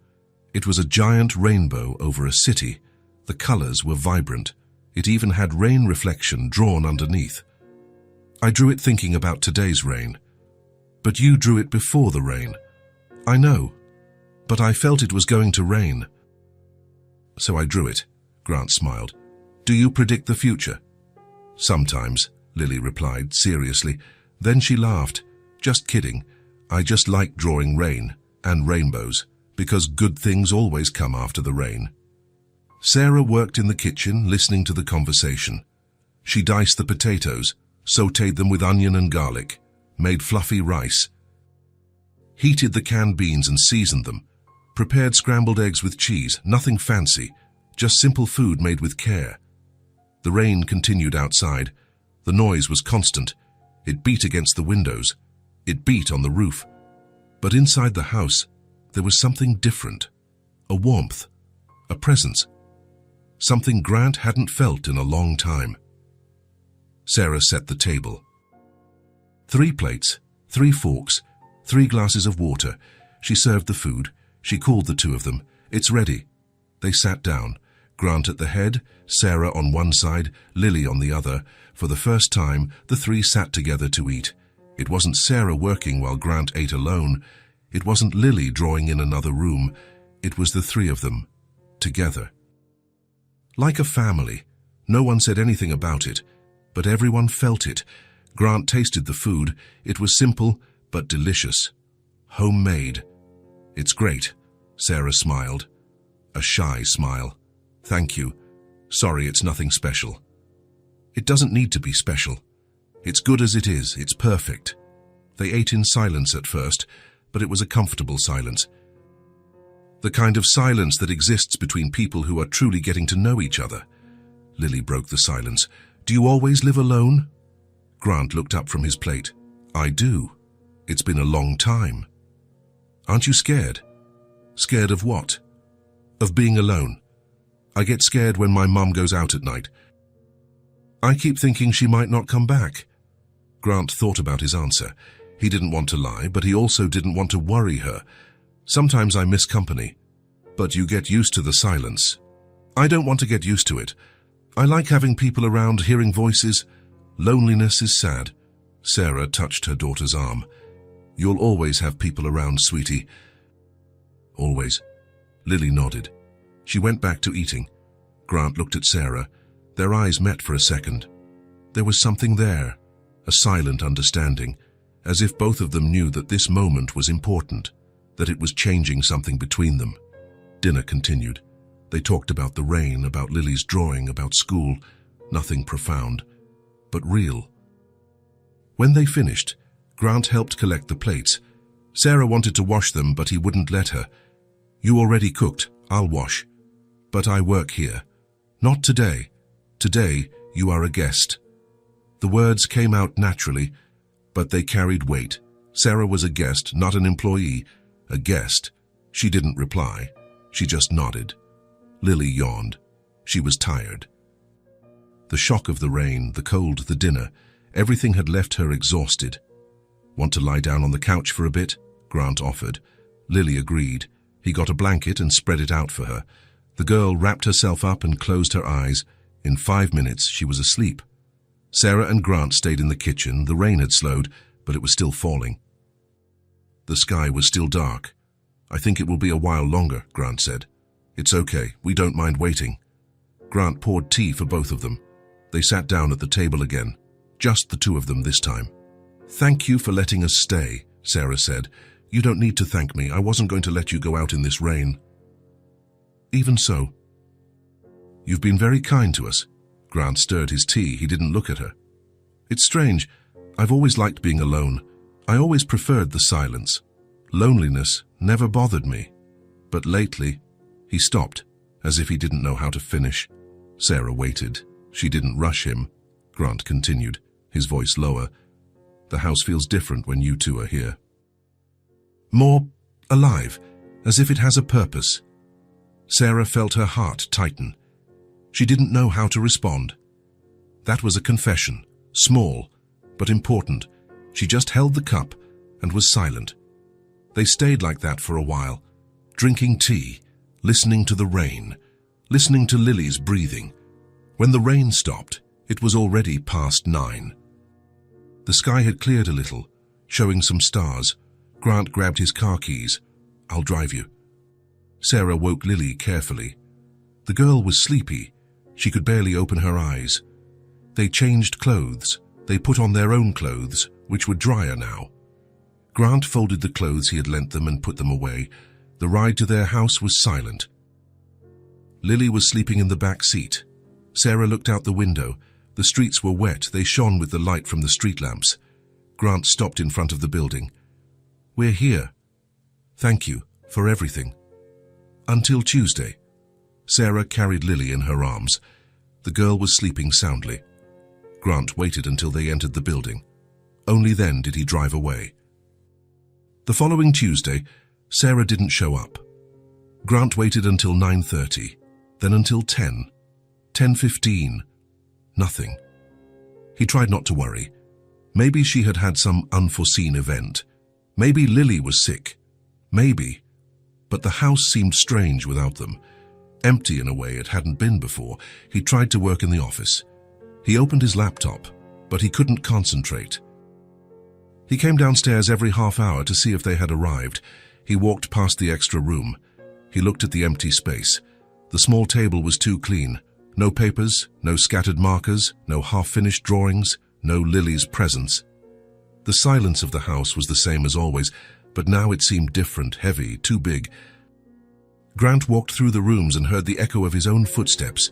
S1: It was a giant rainbow over a city. The colors were vibrant. It even had rain reflection drawn underneath. "I drew it thinking about today's rain." "But you drew it before the rain." "I know, but I felt it was going to rain." "So I drew it," Grant smiled. "Do you predict the future?" "Sometimes," Lily replied seriously. Then she laughed. "Just kidding. I just like drawing rain and rainbows, because good things always come after the rain." Sarah worked in the kitchen, listening to the conversation. She diced the potatoes, sautéed them with onion and garlic, made fluffy rice, heated the canned beans and seasoned them, prepared scrambled eggs with cheese, nothing fancy, just simple food made with care. The rain continued outside. The noise was constant. It beat against the windows. It beat on the roof. But inside the house, there was something different. A warmth, a presence. Something Grant hadn't felt in a long time. Sarah set the table. 3 plates, 3 forks, 3 glasses of water. She served the food. She called the 2 of them. "It's ready." They sat down. Grant at the head, Sarah on one side, Lily on the other. For the first time, the three sat together to eat. It wasn't Sarah working while Grant ate alone. It wasn't Lily drawing in another room. It was the three of them, together. Like a family. No one said anything about it, but everyone felt it. Grant tasted the food. It was simple, but delicious. Homemade. It's great, Sarah smiled. A shy smile. Thank you. Sorry, it's nothing special. It doesn't need to be special. It's good as it is. It's perfect. They ate in silence at first, but it was a comfortable silence. The kind of silence that exists between people who are truly getting to know each other. Lily broke the silence. Do you always live alone? Grant looked up from his plate. I do. It's been a long time. Aren't you scared? Scared of what? Of being alone. I get scared when my mum goes out at night. I keep thinking she might not come back. Grant thought about his answer. He didn't want to lie, but he also didn't want to worry her. Sometimes I miss company. But you get used to the silence. I don't want to get used to it. I like having people around, hearing voices. Loneliness is sad. Sarah touched her daughter's arm. You'll always have people around, sweetie. Always. Lily nodded. She went back to eating. Grant looked at Sarah. Their eyes met for a second. There was something there, a silent understanding, as if both of them knew that this moment was important, that it was changing something between them. Dinner continued. They talked about the rain, about Lily's drawing, about school. Nothing profound, but real. When they finished, Grant helped collect the plates. Sarah wanted to wash them, but he wouldn't let her. You already cooked. I'll wash. But I work here. Not today. Today, you are a guest. The words came out naturally, but they carried weight. Sarah was a guest, not an employee. A guest. She didn't reply. She just nodded. Lily yawned. She was tired. The shock of the rain, the cold, the dinner, everything had left her exhausted. Want to lie down on the couch for a bit? Grant offered. Lily agreed. He got a blanket and spread it out for her. The girl wrapped herself up and closed her eyes. In 5 minutes, she was asleep. Sarah and Grant stayed in the kitchen. The rain had slowed, but it was still falling. The sky was still dark. I think it will be a while longer, Grant said. It's okay. We don't mind waiting. Grant poured tea for both of them. They sat down at the table again. Just the two of them this time. Thank you for letting us stay, Sarah said. You don't need to thank me. I wasn't going to let you go out in this rain. Even so. You've been very kind to us. Grant stirred his tea. He didn't look at her. It's strange. I've always liked being alone. I always preferred the silence. Loneliness never bothered me. But lately, he stopped, as if he didn't know how to finish. Sarah waited. She didn't rush him. Grant continued, his voice lower. The house feels different when you two are here. More alive, as if it has a purpose. Sarah felt her heart tighten. She didn't know how to respond. That was a confession, small, but important. She just held the cup and was silent. They stayed like that for a while, drinking tea, listening to the rain, listening to Lily's breathing. When the rain stopped, it was already past 9. The sky had cleared a little, showing some stars. Grant grabbed his car keys. I'll drive you. Sarah woke Lily carefully. The girl was sleepy. She could barely open her eyes. They changed clothes. They put on their own clothes, which were drier now. Grant folded the clothes he had lent them and put them away. The ride to their house was silent. Lily was sleeping in the back seat. Sarah looked out the window. The streets were wet. They shone with the light from the street lamps. Grant stopped in front of the building. We're here. Thank you for everything. Until Tuesday. Sarah carried Lily in her arms. The girl was sleeping soundly. Grant waited until they entered the building. Only then did he drive away. The following Tuesday, Sarah didn't show up. Grant waited until 9:30, then until 10, 10:15. Nothing. He tried not to worry. Maybe she had had some unforeseen event. Maybe Lily was sick. Maybe. But the house seemed strange without them. empty in a way it hadn't been before. He tried to work in the office. He opened his laptop, but he couldn't concentrate. He came downstairs every half hour to see if they had arrived. He walked past the extra room. He looked at the empty space. The small table was too clean. No papers, no scattered markers, no half-finished drawings, no Lily's presence. The silence of the house was the same as always, but now it seemed different, heavy, too big. Grant walked through the rooms and heard the echo of his own footsteps.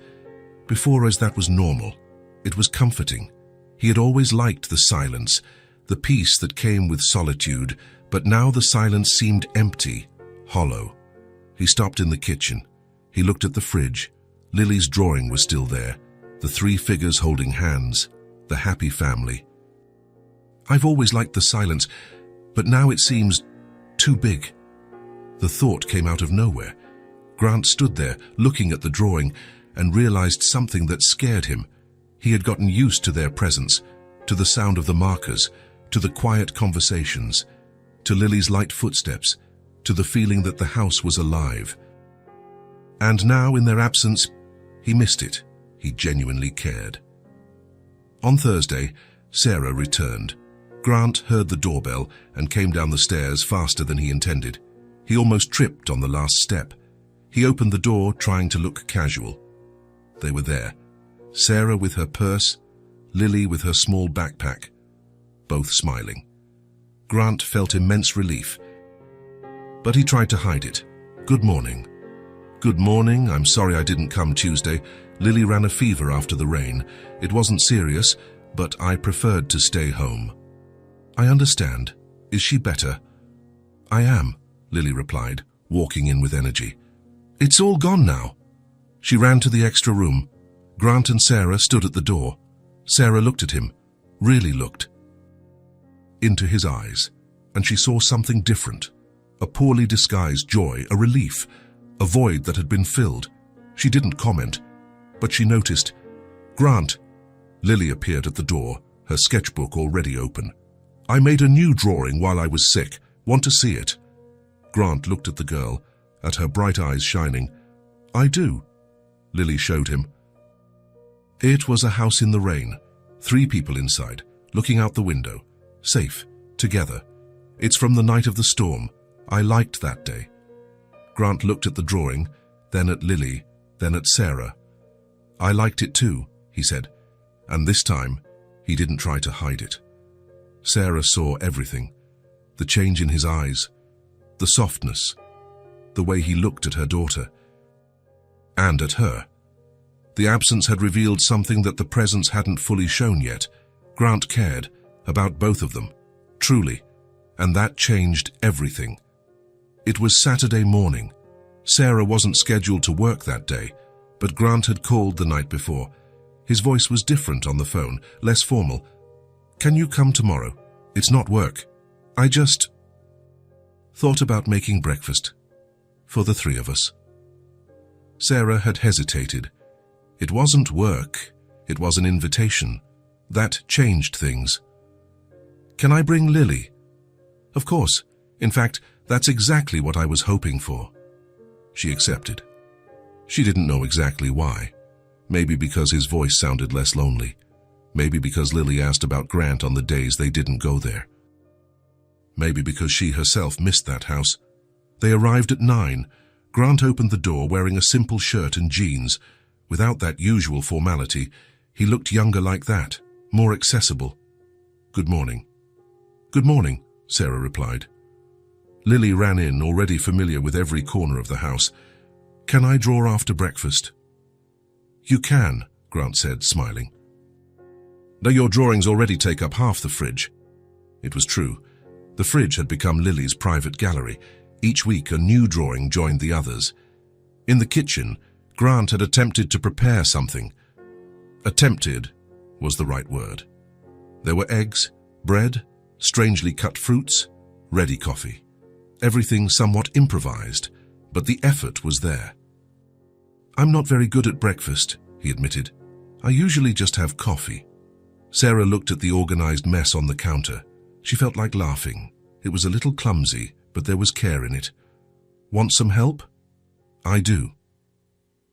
S1: Before us, that was normal. It was comforting. He had always liked the silence, the peace that came with solitude, but now the silence seemed empty, hollow. He stopped in the kitchen. He looked at the fridge. Lily's drawing was still there, the 3 figures holding hands, the happy family. I've always liked the silence, but now it seems too big. The thought came out of nowhere. Grant stood there, looking at the drawing, and realized something that scared him. He had gotten used to their presence, to the sound of the markers, to the quiet conversations, to Lily's light footsteps, to the feeling that the house was alive. And now, in their absence, he missed it. He genuinely cared. On Thursday, Sarah returned. Grant heard the doorbell and came down the stairs faster than he intended. He almost tripped on the last step. He opened the door, trying to look casual. They were there. Sarah with her purse, Lily with her small backpack, both smiling. Grant felt immense relief, but he tried to hide it. "Good morning." "Good morning. I'm sorry I didn't come Tuesday. Lily ran a fever after the rain. It wasn't serious, but I preferred to stay home." "I understand. Is she better?" "I am," Lily replied, walking in with energy. "It's all gone now." She ran to the extra room. Grant and Sarah stood at the door. Sarah looked at him, really looked into his eyes, and she saw something different. A poorly disguised joy, a relief, a void that had been filled. She didn't comment, but she noticed. "Grant." Lily appeared at the door, her sketchbook already open. "I made a new drawing while I was sick. Want to see it?" Grant looked at the girl, at her bright eyes shining. "I do." Lily showed him. It was a house in the rain. 3 people inside, looking out the window. Safe, together. "It's from the night of the storm. I liked that day." Grant looked at the drawing, then at Lily, then at Sarah. "I liked it too," he said, and this time he didn't try to hide it. Sarah saw everything, the change in his eyes, the softness, the way he looked at her daughter, and at her. The absence had revealed something that the presence hadn't fully shown yet. Grant cared about both of them, truly, and that changed everything. It was Saturday morning. Sarah wasn't scheduled to work that day, but Grant had called the night before. His voice was different on the phone, less formal. "Can you come tomorrow? It's not work. I just thought about making breakfast for the 3 of us." Sarah had hesitated. It wasn't work, it was an invitation. That changed things. "Can I bring Lily?" "Of course. In fact, that's exactly what I was hoping for." She accepted. She didn't know exactly why. Maybe because his voice sounded less lonely. Maybe because Lily asked about Grant on the days they didn't go there. Maybe because she herself missed that house. They arrived at 9. Grant opened the door wearing a simple shirt and jeans. Without that usual formality, he looked younger like that, more accessible. "Good morning." "Good morning," Sarah replied. Lily ran in, already familiar with every corner of the house. "Can I draw after breakfast?" "You can," Grant said, smiling. "Though your drawings already take up half the fridge." It was true. The fridge had become Lily's private gallery. Each week a new drawing joined the others. In the kitchen, Grant had attempted to prepare something. Attempted was the right word. There were eggs, bread, strangely cut fruits, ready coffee. Everything somewhat improvised, but the effort was there. "I'm not very good at breakfast," he admitted. "I usually just have coffee." Sarah looked at the organized mess on the counter. She felt like laughing. It was a little clumsy, but there was care in it. "Want some help?" "I do."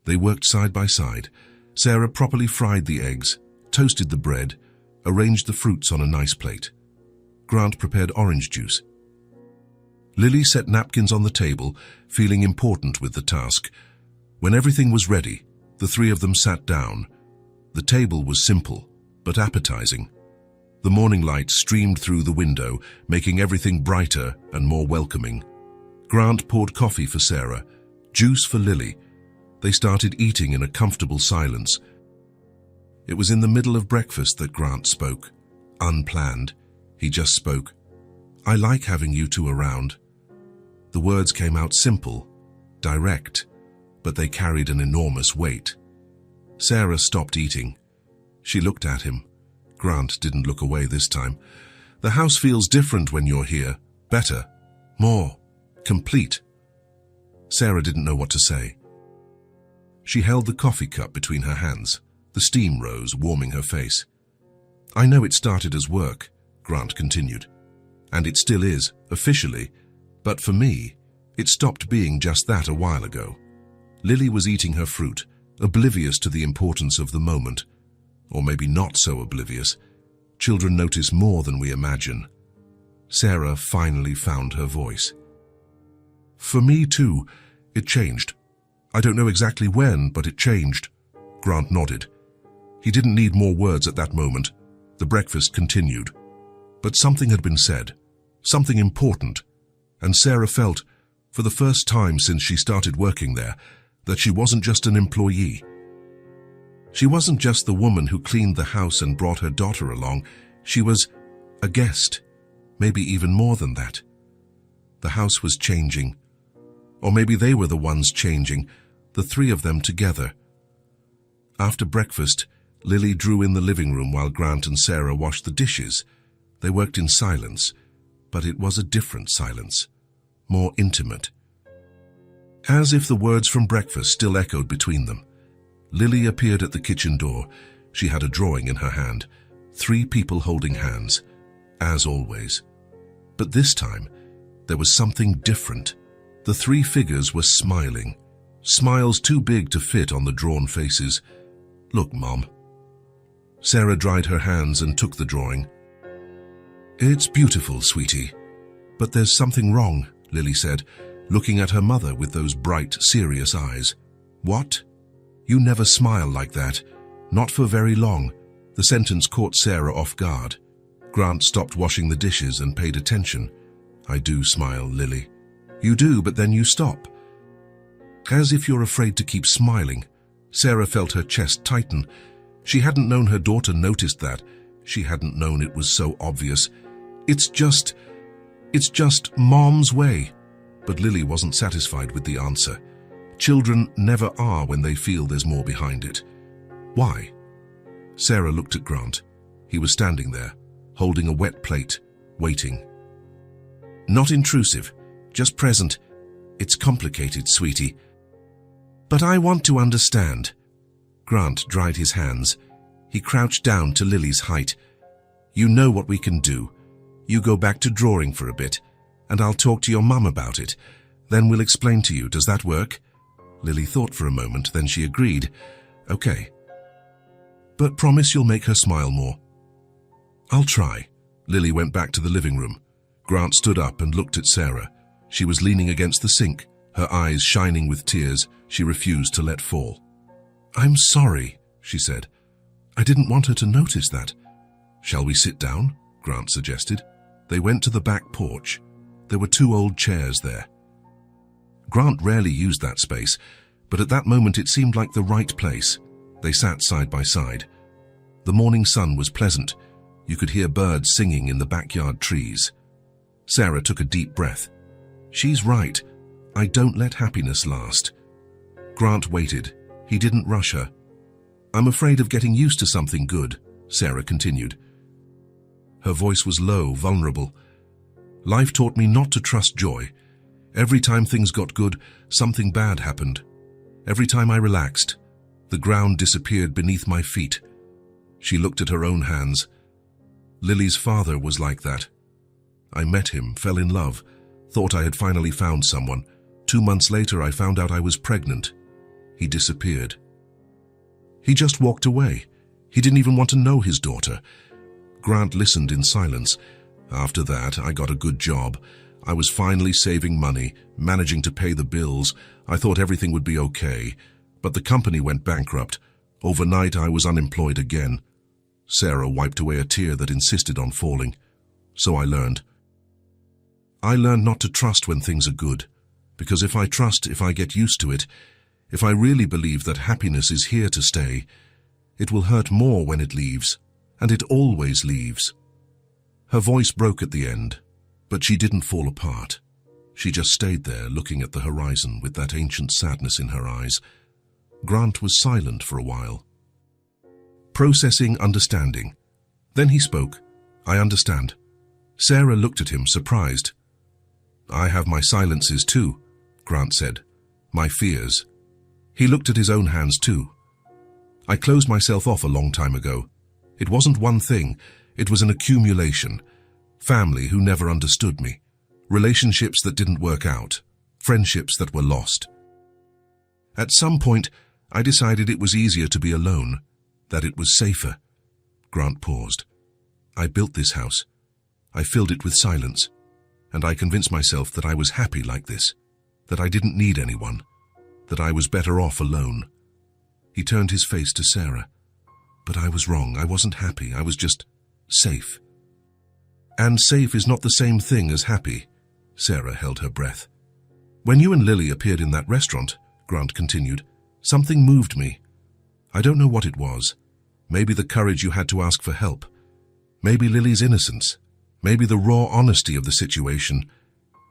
S1: They worked side by side. Sarah properly fried the eggs, toasted the bread, arranged the fruits on a nice plate. Grant prepared orange juice. Lily set napkins on the table, feeling important with the task. When everything was ready, the three of them sat down. The table was simple, but appetizing. The morning light streamed through the window, making everything brighter and more welcoming. Grant poured coffee for Sarah, juice for Lily. They started eating in a comfortable silence. It was in the middle of breakfast that Grant spoke. Unplanned. He just spoke. "I like having you two around." The words came out simple, direct, but they carried an enormous weight. Sarah stopped eating. She looked at him. Grant didn't look away this time. "The house feels different when you're here. Better. More. Complete." Sarah didn't know what to say. She held the coffee cup between her hands. The steam rose, warming her face. "I know it started as work," Grant continued. "And it still is, officially. But for me, it stopped being just that a while ago." Lily was eating her fruit, oblivious to the importance of the moment. Or maybe not so oblivious. Children notice more than we imagine. Sarah finally found her voice. "For me too, it changed. I don't know exactly when, but it changed." Grant nodded. He didn't need more words at that moment. The breakfast continued. But something had been said, something important, and Sarah felt, for the first time since she started working there, that she wasn't just an employee. She wasn't just the woman who cleaned the house and brought her daughter along. She was a guest, maybe even more than that. The house was changing. Or maybe they were the ones changing, the three of them together. After breakfast, Lily drew in the living room while Grant and Sarah washed the dishes. They worked in silence, but it was a different silence, more intimate. As if the words from breakfast still echoed between them. Lily appeared at the kitchen door. She had a drawing in her hand, 3 people holding hands, as always. But this time, there was something different. The 3 figures were smiling, smiles too big to fit on the drawn faces. "Look, Mom." Sarah dried her hands and took the drawing. "It's beautiful, sweetie. But there's something wrong," Lily said, looking at her mother with those bright, serious eyes. "What? You never smile like that. Not for very long." The sentence caught Sarah off guard. Grant stopped washing the dishes and paid attention. "I do smile, Lily." "You do, but then you stop." "As if you're afraid to keep smiling." Sarah felt her chest tighten. She hadn't known her daughter noticed that. She hadn't known it was so obvious. It's just Mom's way." But Lily wasn't satisfied with the answer. Children never are when they feel there's more behind it. "Why?" Sarah looked at Grant. He was standing there, holding a wet plate, waiting. "Not intrusive, just present. It's complicated, sweetie. But I want to understand." Grant dried his hands. He crouched down to Lily's height. "You know what we can do. You go back to drawing for a bit, and I'll talk to your mum about it. Then we'll explain to you. Does that work?" Lily thought for a moment, then she agreed. "Okay. But promise you'll make her smile more." "I'll try." Lily went back to the living room. Grant stood up and looked at Sarah. She was leaning against the sink, her eyes shining with tears she refused to let fall. "I'm sorry," she said. "I didn't want her to notice that." "Shall we sit down?" Grant suggested. They went to the back porch. There were 2 old chairs there. Grant rarely used that space, but at that moment it seemed like the right place. They sat side by side. The morning sun was pleasant. You could hear birds singing in the backyard trees. Sarah took a deep breath. "She's right. I don't let happiness last." Grant waited. He didn't rush her. "I'm afraid of getting used to something good," Sarah continued. Her voice was low, vulnerable. "Life taught me not to trust joy. Every time things got good, something bad happened. Every time I relaxed, the ground disappeared beneath my feet." She looked at her own hands. "Lily's father was like that. I met him, fell in love, thought I had finally found someone. 2 months later, I found out I was pregnant. He disappeared. He just walked away. He didn't even want to know his daughter. Grant listened in silence. After that, I got a good job. I was finally saving money, managing to pay the bills. I thought everything would be okay. But the company went bankrupt. Overnight, I was unemployed again. Sarah wiped away a tear that insisted on falling. So I learned. I learned not to trust when things are good. Because if I trust, if I get used to it, if I really believe that happiness is here to stay, it will hurt more when it leaves. And it always leaves. Her voice broke at the end, but she didn't fall apart. She just stayed there looking at the horizon with that ancient sadness in her eyes. Grant was silent for a while. Processing, understanding. Then he spoke. I understand. Sarah looked at him, surprised. I have my silences too, Grant said. My fears. He looked at his own hands too. I closed myself off a long time ago. It wasn't one thing, it was an accumulation. Family who never understood me. Relationships that didn't work out. Friendships that were lost. At some point, I decided it was easier to be alone, that it was safer. Grant paused. I built this house. I filled it with silence. And I convinced myself that I was happy like this, that I didn't need anyone, that I was better off alone. He turned his face to Sarah. But I was wrong. I wasn't happy. I was just safe. And safe is not the same thing as happy. Sarah held her breath. When you and Lily appeared in that restaurant, Grant continued, something moved me. I don't know what it was. Maybe the courage you had to ask for help. Maybe Lily's innocence. Maybe the raw honesty of the situation.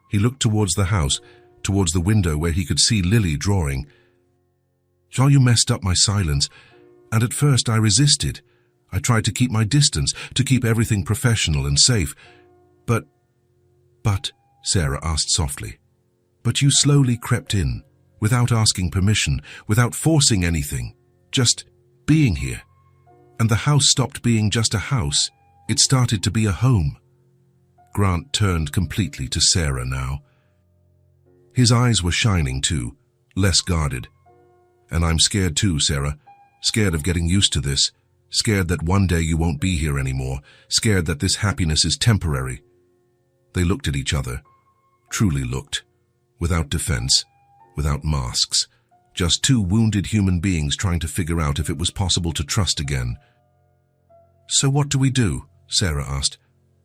S1: He looked towards the house, towards the window where he could see Lily drawing. So you messed up my silence, and at first I resisted. I tried to keep my distance, to keep everything professional and safe. But, Sarah asked softly, but you slowly crept in, without asking permission, without forcing anything, just being here. And the house stopped being just a house. It started to be a home. Grant turned completely to Sarah now. His eyes were shining too, less guarded. And I'm scared too, Sarah. Scared of getting used to this. Scared that one day you won't be here anymore. Scared that this happiness is temporary. They looked at each other. Truly looked. Without defense. Without masks. Just two wounded human beings trying to figure out if it was possible to trust again. So what do we do? Sarah asked.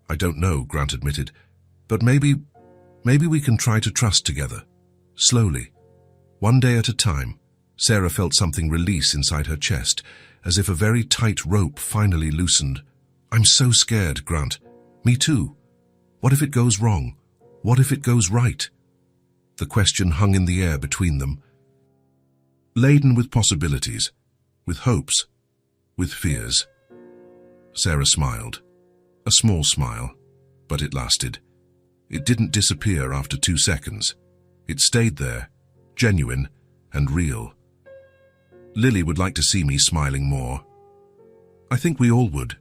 S1: I don't know, Grant admitted. But maybe we can try to trust together. Slowly. One day at a time. Sarah felt something release inside her chest, as if a very tight rope finally loosened. I'm so scared, Grant. Me too. What if it goes wrong? What if it goes right? The question hung in the air between them. Laden with possibilities, with hopes, with fears. Sarah smiled. A small smile, but it lasted. It didn't disappear after 2 seconds. It stayed there, genuine and real. Lily would like to see me smiling more. I think we all would.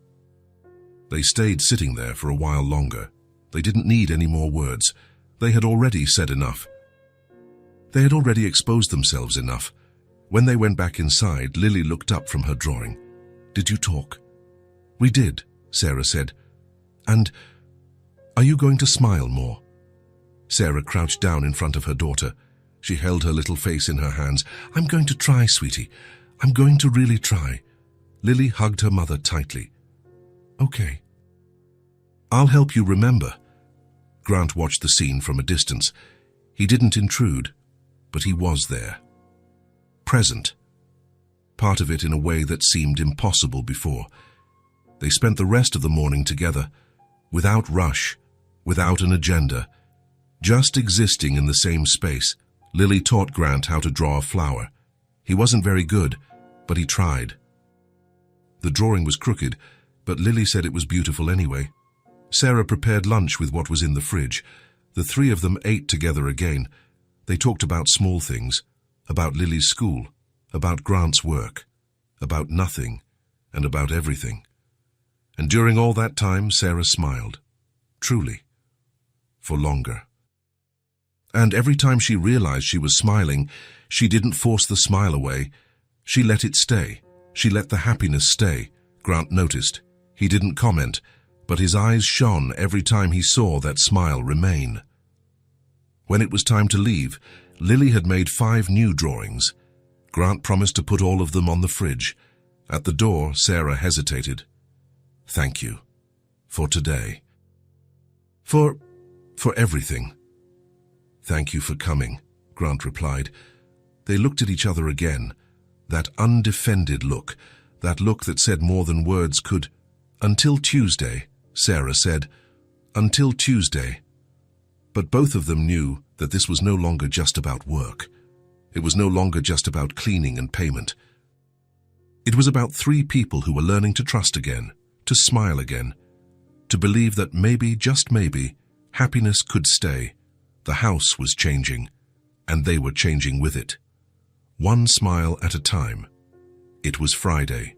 S1: They stayed sitting there for a while longer. They didn't need any more words. They had already said enough. They had already exposed themselves enough. When they went back inside, Lily looked up from her drawing. Did you talk? We did, Sarah said. And are you going to smile more? Sarah crouched down in front of her daughter. She held her little face in her hands. I'm going to try, sweetie. I'm going to really try. Lily hugged her mother tightly. Okay. I'll help you remember. Grant watched the scene from a distance. He didn't intrude, but he was there. Present. Part of it in a way that seemed impossible before. They spent the rest of the morning together, without rush, without an agenda, just existing in the same space. Lily taught Grant how to draw a flower. He wasn't very good, but he tried. The drawing was crooked, but Lily said it was beautiful anyway. Sarah prepared lunch with what was in the fridge. The three of them ate together again. They talked about small things, about Lily's school, about Grant's work, about nothing, and about everything. And during all that time, Sarah smiled. Truly. For longer. And every time she realized she was smiling, she didn't force the smile away. She let it stay. She let the happiness stay. Grant noticed. He didn't comment, but his eyes shone every time he saw that smile remain. When it was time to leave, Lily had made 5 new drawings. Grant promised to put all of them on the fridge. At the door, Sarah hesitated. "Thank you. For today. For everything." "Thank you for coming," Grant replied. They looked at each other again. That undefended look, that look that said more than words could. "Until Tuesday," Sarah said. "Until Tuesday." But both of them knew that this was no longer just about work. It was no longer just about cleaning and payment. It was about 3 people who were learning to trust again, to smile again, to believe that maybe, just maybe, happiness could stay. The house was changing, and they were changing with it. One smile at a time. It was Friday.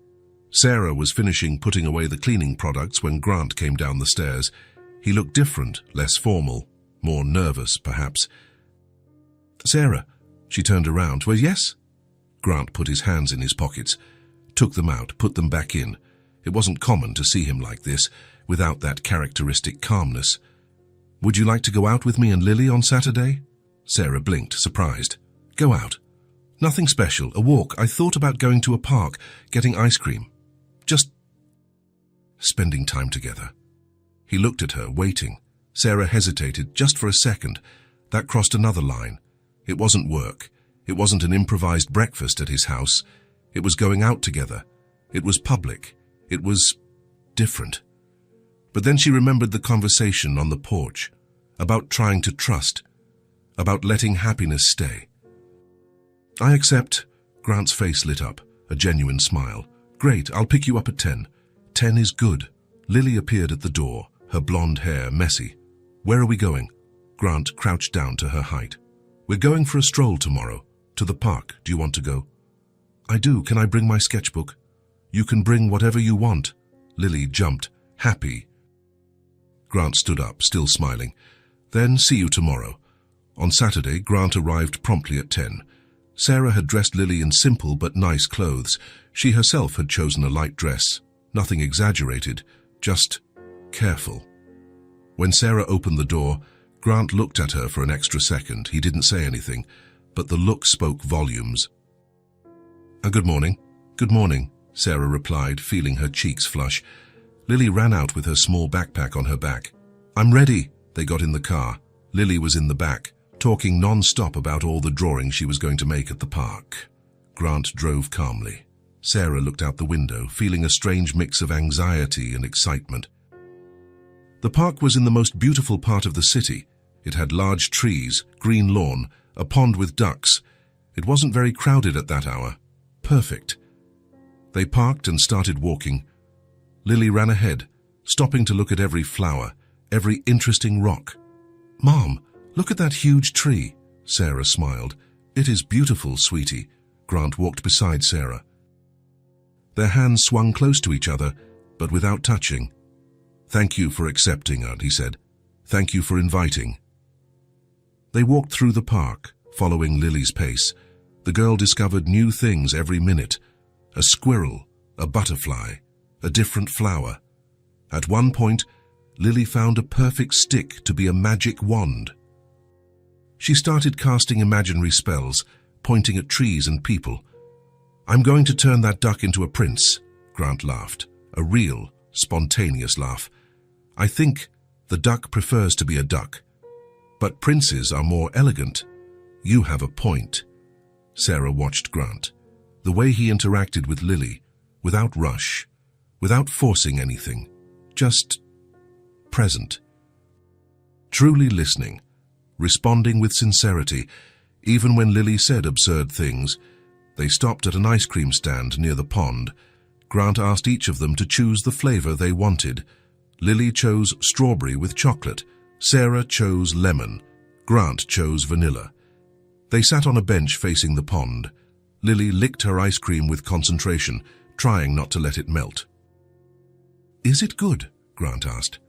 S1: Sarah was finishing putting away the cleaning products when Grant came down the stairs. He looked different, less formal, more nervous, perhaps. "Sarah," she turned around. "Well, yes?" Grant put his hands in his pockets, took them out, put them back in. It wasn't common to see him like this, without that characteristic calmness. "Would you like to go out with me and Lily on Saturday?" Sarah blinked, surprised. "Go out?" "Nothing special, a walk. I thought about going to a park, getting ice cream. Just spending time together." He looked at her, waiting. Sarah hesitated, just for a second. That crossed another line. It wasn't work. It wasn't an improvised breakfast at his house. It was going out together. It was public. It was different. But then she remembered the conversation on the porch, about trying to trust, about letting happiness stay. "I accept." Grant's face lit up, a genuine smile. "Great, I'll pick you up at 10. 10 is good." Lily appeared at the door, her blonde hair messy. "Where are we going?" Grant crouched down to her height. "We're going for a stroll tomorrow, to the park. Do you want to go?" "I do. Can I bring my sketchbook?" "You can bring whatever you want." Lily jumped, happy. Grant stood up, still smiling. "Then see you tomorrow." On Saturday, Grant arrived promptly at 10. Sarah had dressed Lily in simple but nice clothes. She herself had chosen a light dress. Nothing exaggerated, just careful. When Sarah opened the door, Grant looked at her for an extra second. He didn't say anything, but the look spoke volumes. Good morning." "Good morning," Sarah replied, feeling her cheeks flush. Lily ran out with her small backpack on her back. "I'm ready." They got in the car. Lily was in the back, talking non-stop about all the drawings she was going to make at the park. Grant drove calmly. Sarah looked out the window, feeling a strange mix of anxiety and excitement. The park was in the most beautiful part of the city. It had large trees, green lawn, a pond with ducks. It wasn't very crowded at that hour. Perfect. They parked and started walking. Lily ran ahead, stopping to look at every flower, every interesting rock. "Mom, look at that huge tree." Sarah smiled. "It is beautiful, sweetie." Grant walked beside Sarah. Their hands swung close to each other, but without touching. "Thank you for accepting, Aunt," he said. "Thank you for inviting." They walked through the park, following Lily's pace. The girl discovered new things every minute. A squirrel, a butterfly, a different flower. At one point, Lily found a perfect stick to be a magic wand. She started casting imaginary spells, pointing at trees and people. "I'm going to turn that duck into a prince," Grant laughed, a real, spontaneous laugh. "I think the duck prefers to be a duck. But princes are more elegant." "You have a point." Sarah watched Grant. The way he interacted with Lily, without rush, without forcing anything, just present. Truly listening, responding with sincerity, even when Lily said absurd things. They stopped at an ice cream stand near the pond. Grant asked each of them to choose the flavor they wanted. Lily chose strawberry with chocolate. Sarah chose lemon. Grant chose vanilla. They sat on a bench facing the pond. Lily licked her ice cream with concentration, trying not to let it melt. "Is it good?" Grant asked.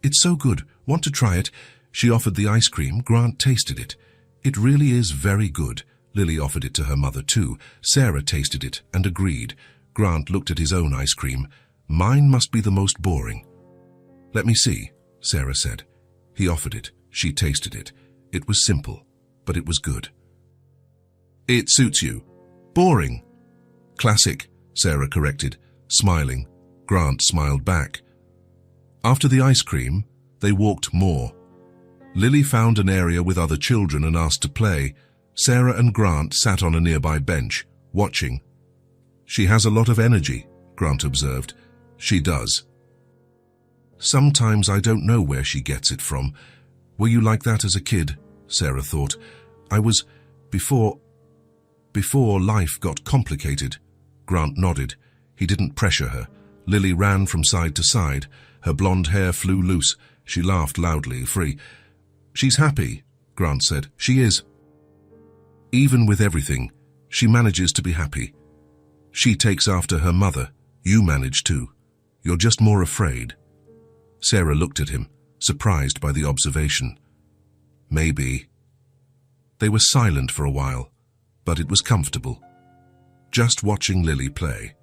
S1: "It's so good. Want to try it?" She offered the ice cream. Grant tasted it. It really is very good. Lily offered it to her mother too. Sarah tasted it and agreed. Grant looked at his own ice cream. Mine must be the most boring. Let me see, Sarah said. He offered it. She tasted it. It was simple, but it was good. It suits you. Boring. Classic, Sarah corrected, smiling. Grant smiled back. After the ice cream, they walked more. Lily found an area with other children and asked to play. Sarah and Grant sat on a nearby bench, watching. She has a lot of energy, Grant observed. She does. Sometimes I don't know where she gets it from. Were you like that as a kid? Sarah thought. I was, before life got complicated. Grant nodded. He didn't pressure her. Lily ran from side to side. Her blonde hair flew loose. She laughed loudly, free. She's happy, Grant said. She is. Even with everything, she manages to be happy. She takes after her mother. You manage too. You're just more afraid. Sarah looked at him, surprised by the observation. Maybe. They were silent for a while, but it was comfortable. Just watching Lily play.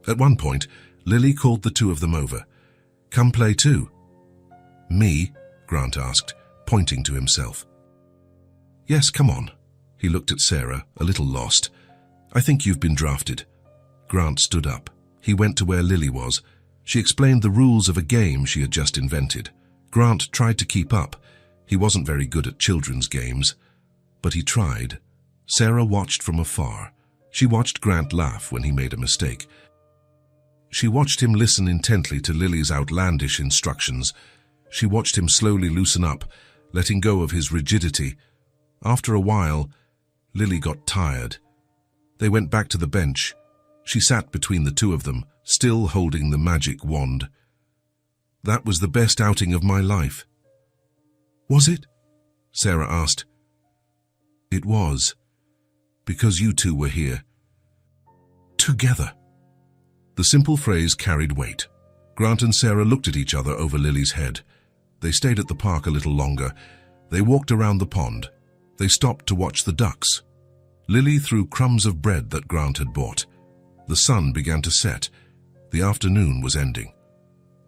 S1: At one point, Lily called the two of them over. Come play too. Me? Grant asked, pointing to himself. Yes, come on. He looked at Sarah, a little lost. I think you've been drafted. Grant stood up. He went to where Lily was. She explained the rules of a game she had just invented. Grant tried to keep up. He wasn't very good at children's games, but he tried. Sarah watched from afar. She watched Grant laugh when he made a mistake. She watched him listen intently to Lily's outlandish instructions. She watched him slowly loosen up, letting go of his rigidity. After a while, Lily got tired. They went back to the bench. She sat between the two of them, still holding the magic wand. That was the best outing of my life. Was it? Sarah asked. It was, because you two were here. Together. The simple phrase carried weight. Grant and Sarah looked at each other over Lily's head. They stayed at the park a little longer. They walked around the pond. They stopped to watch the ducks. Lily threw crumbs of bread that Grant had bought. The sun began to set. The afternoon was ending.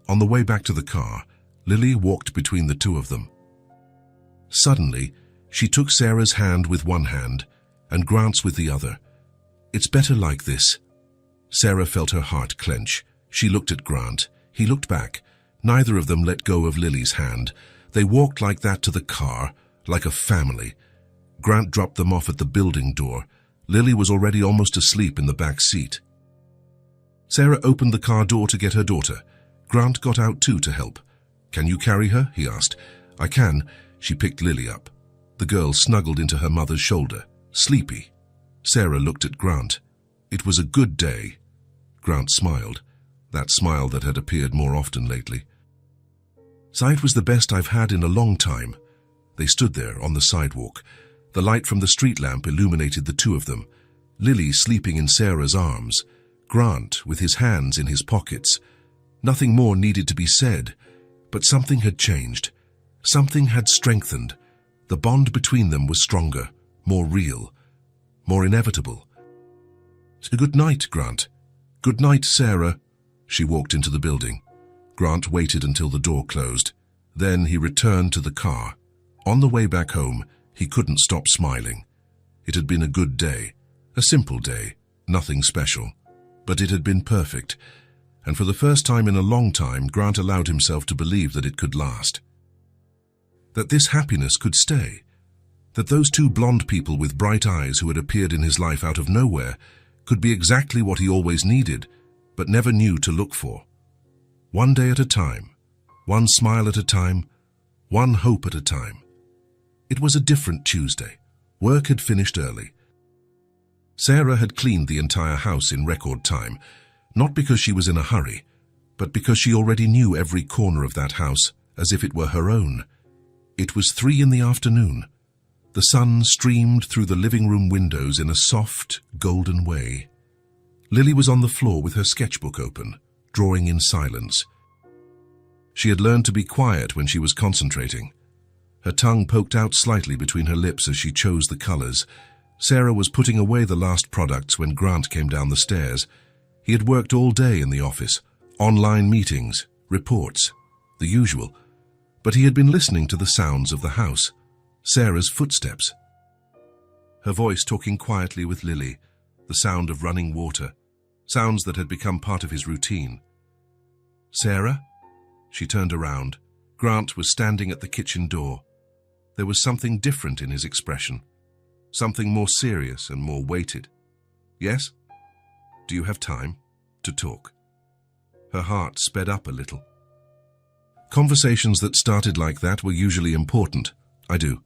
S1: On the way back to the car, Lily walked between the two of them. Suddenly, she took Sarah's hand with one hand and Grant's with the other. It's better like this. Sarah felt her heart clench. She looked at Grant. He looked back. Neither of them let go of Lily's hand. They walked like that to the car, like a family. Grant dropped them off at the building door. Lily was already almost asleep in the back seat. Sarah opened the car door to get her daughter. Grant got out too to help. Can you carry her? He asked. I can. She picked Lily up. The girl snuggled into her mother's shoulder, sleepy. Sarah looked at Grant. It was a good day. Grant smiled, that smile that had appeared more often lately. It was the best I've had in a long time. They stood there on the sidewalk. The light from the street lamp illuminated the two of them. Lily sleeping in Sarah's arms. Grant with his hands in his pockets. Nothing more needed to be said, but something had changed. Something had strengthened. The bond between them was stronger, more real, more inevitable. Good night, Grant. Good night, Sarah. She walked into the building. Grant waited until the door closed. Then he returned to the car. On the way back home, he couldn't stop smiling. It had been a good day, a simple day, nothing special. But it had been perfect, and for the first time in a long time, Grant allowed himself to believe that it could last. That this happiness could stay. That those two blonde people with bright eyes who had appeared in his life out of nowhere could be exactly what he always needed, but never knew to look for. One day at a time, one smile at a time, one hope at a time. It was a different Tuesday. Work had finished early. Sarah had cleaned the entire house in record time, not because she was in a hurry, but because she already knew every corner of that house as if it were her own. It was 3 in the afternoon. The sun streamed through the living room windows in a soft, golden way. Lily was on the floor with her sketchbook open, drawing in silence. She had learned to be quiet when she was concentrating. Her tongue poked out slightly between her lips as she chose the colors. Sarah was putting away the last products when Grant came down the stairs. He had worked all day in the office, online meetings, reports, the usual. But he had been listening to the sounds of the house, Sarah's footsteps. Her voice talking quietly with Lily, the sound of running water, sounds that had become part of his routine. "Sarah?" She turned around. Grant was standing at the kitchen door. There was something different in his expression, something more serious and more weighted. "Yes? Do you have time to talk?" Her heart sped up a little. Conversations that started like that were usually important. "I do.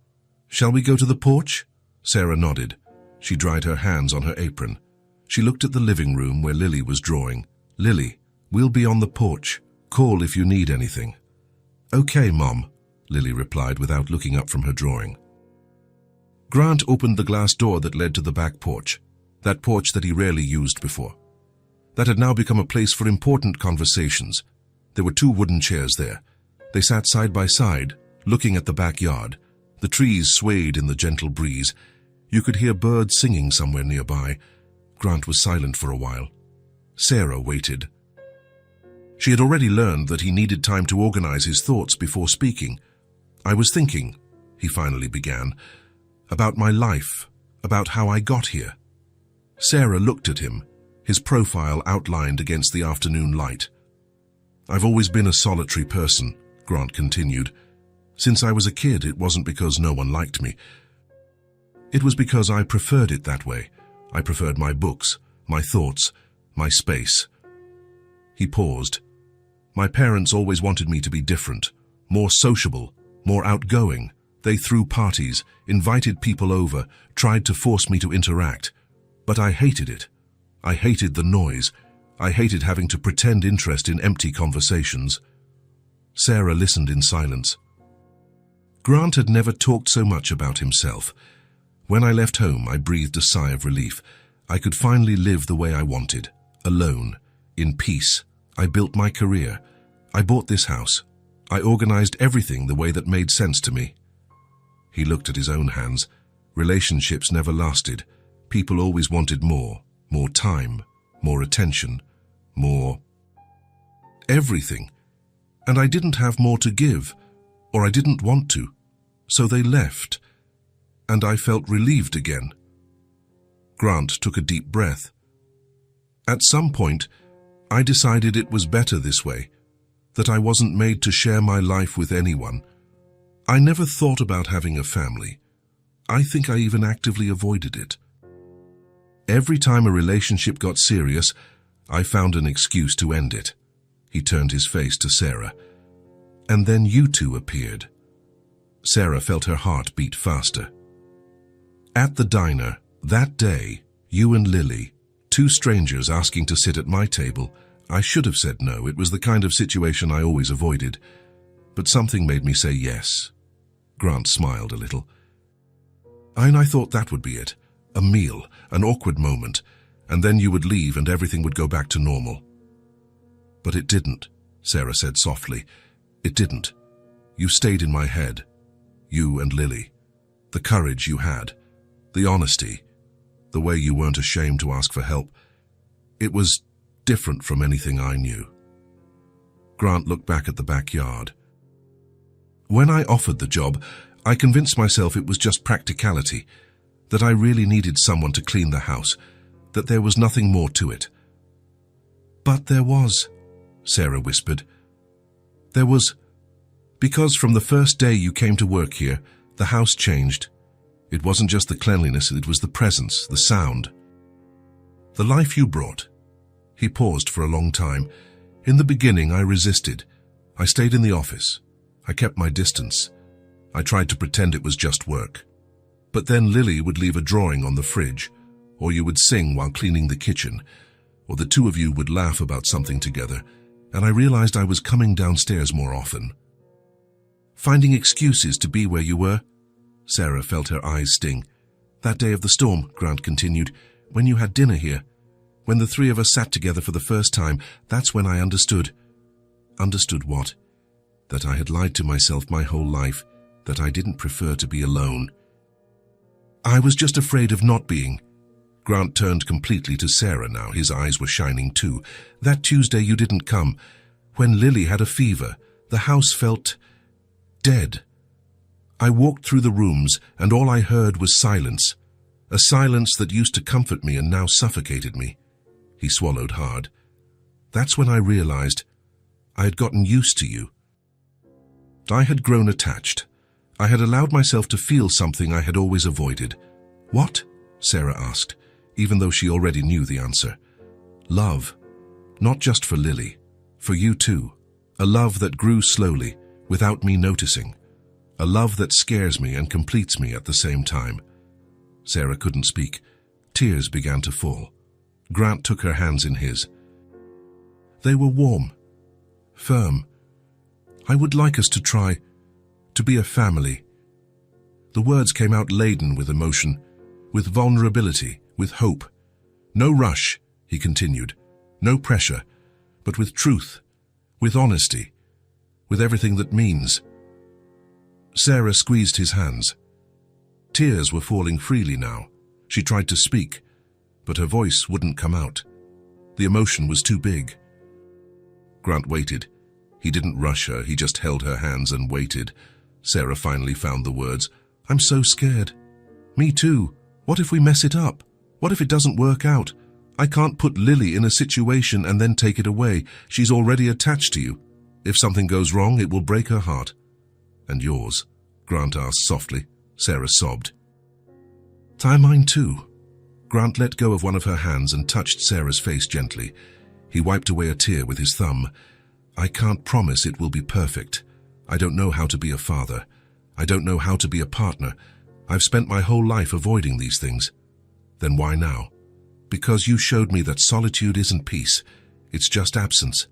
S1: Shall we go to the porch?" Sarah nodded. She dried her hands on her apron. She looked at the living room where Lily was drawing. "Lily, we'll be on the porch. Call if you need anything." "Okay, Mom," Lily replied without looking up from her drawing. Grant opened the glass door that led to the back porch, that porch that he rarely used before. That had now become a place for important conversations. There were 2 wooden chairs there. They sat side by side, looking at the backyard. The trees swayed in the gentle breeze. You could hear birds singing somewhere nearby. Grant was silent for a while. Sarah waited. She had already learned that he needed time to organize his thoughts before speaking. "I was thinking," he finally began, "about my life, about how I got here." Sarah looked at him, his profile outlined against the afternoon light. "I've always been a solitary person," Grant continued. "Since I was a kid, it wasn't because no one liked me. It was because I preferred it that way. I preferred my books, my thoughts, my space." He paused. "My parents always wanted me to be different, more sociable, more outgoing. They threw parties, invited people over, tried to force me to interact. But I hated it. I hated the noise. I hated having to pretend interest in empty conversations." Sarah listened in silence. Grant had never talked so much about himself. "When I left home, I breathed a sigh of relief. I could finally live the way I wanted, alone, in peace. I built my career. I bought this house. I organized everything the way that made sense to me." He looked at his own hands. Relationships never lasted. People always wanted more time, more attention, more everything. And I didn't have more to give, or I didn't want to. So they left, and I felt relieved again. Grant took a deep breath. "At some point, I decided it was better this way, that I wasn't made to share my life with anyone. I never thought about having a family. I think I even actively avoided it. Every time a relationship got serious, I found an excuse to end it." He turned his face to Sarah. "And then you 2 appeared." Sarah felt her heart beat faster. "At the diner, that day, you and Lily, 2 strangers asking to sit at my table. I should have said no. It was the kind of situation I always avoided. But something made me say yes." Grant smiled a little. "And I thought that would be it. A meal, an awkward moment, and then you would leave and everything would go back to normal." "But it didn't," Sarah said softly. "It didn't. You stayed in my head. You and Lily. The courage you had. The honesty. The way you weren't ashamed to ask for help. It was different from anything I knew." Grant looked back at the backyard. "When I offered the job, I convinced myself it was just practicality, that I really needed someone to clean the house, that there was nothing more to it." "But there was," Sarah whispered. "There was. Because from the first day you came to work here, the house changed. It wasn't just the cleanliness, it was the presence, the sound. The life you brought." He paused for a long time. "In the beginning, I resisted. I stayed in the office. I kept my distance. I tried to pretend it was just work. But then Lily would leave a drawing on the fridge, or you would sing while cleaning the kitchen, or the 2 of you would laugh about something together, and I realized I was coming downstairs more often. Finding excuses to be where you were." Sarah felt her eyes sting. "That day of the storm," Grant continued, "when you had dinner here, when the 3 of us sat together for the first time, that's when I understood." "Understood what?" "That I had lied to myself my whole life, that I didn't prefer to be alone. I was just afraid of not being. Grant turned completely to Sarah now. His eyes were shining too. That Tuesday you didn't come. When Lily had a fever, the house felt dead. I walked through the rooms and all I heard was silence. A silence that used to comfort me and now suffocated me. He swallowed hard. That's when I realized I had gotten used to you. I had grown attached. I had allowed myself to feel something I had always avoided. What? Sarah asked, even though she already knew the answer. Love. Not just for Lily. For you too. A love that grew slowly, without me noticing. A love that scares me and completes me at the same time. Sarah couldn't speak. Tears began to fall. Grant took her hands in his. They were warm, firm. I would like us to try to be a family. The words came out laden with emotion, with vulnerability, with hope. No rush, he continued. No pressure, but with truth, with honesty, with everything that means. Sarah squeezed his hands. Tears were falling freely now. She tried to speak, but her voice wouldn't come out. The emotion was too big. Grant waited. He didn't rush her, he just held her hands and waited. Sarah finally found the words. I'm so scared. Me too. What if we mess it up? What if it doesn't work out? I can't put Lily in a situation and then take it away. She's already attached to you. If something goes wrong, it will break her heart. And yours? Grant asked softly. Sarah sobbed. Tie mine too. Grant let go of one of her hands and touched Sarah's face gently. He wiped away a tear with his thumb. I can't promise it will be perfect. I don't know how to be a father. I don't know how to be a partner. I've spent my whole life avoiding these things. Then why now? Because you showed me that solitude isn't peace. It's just absence.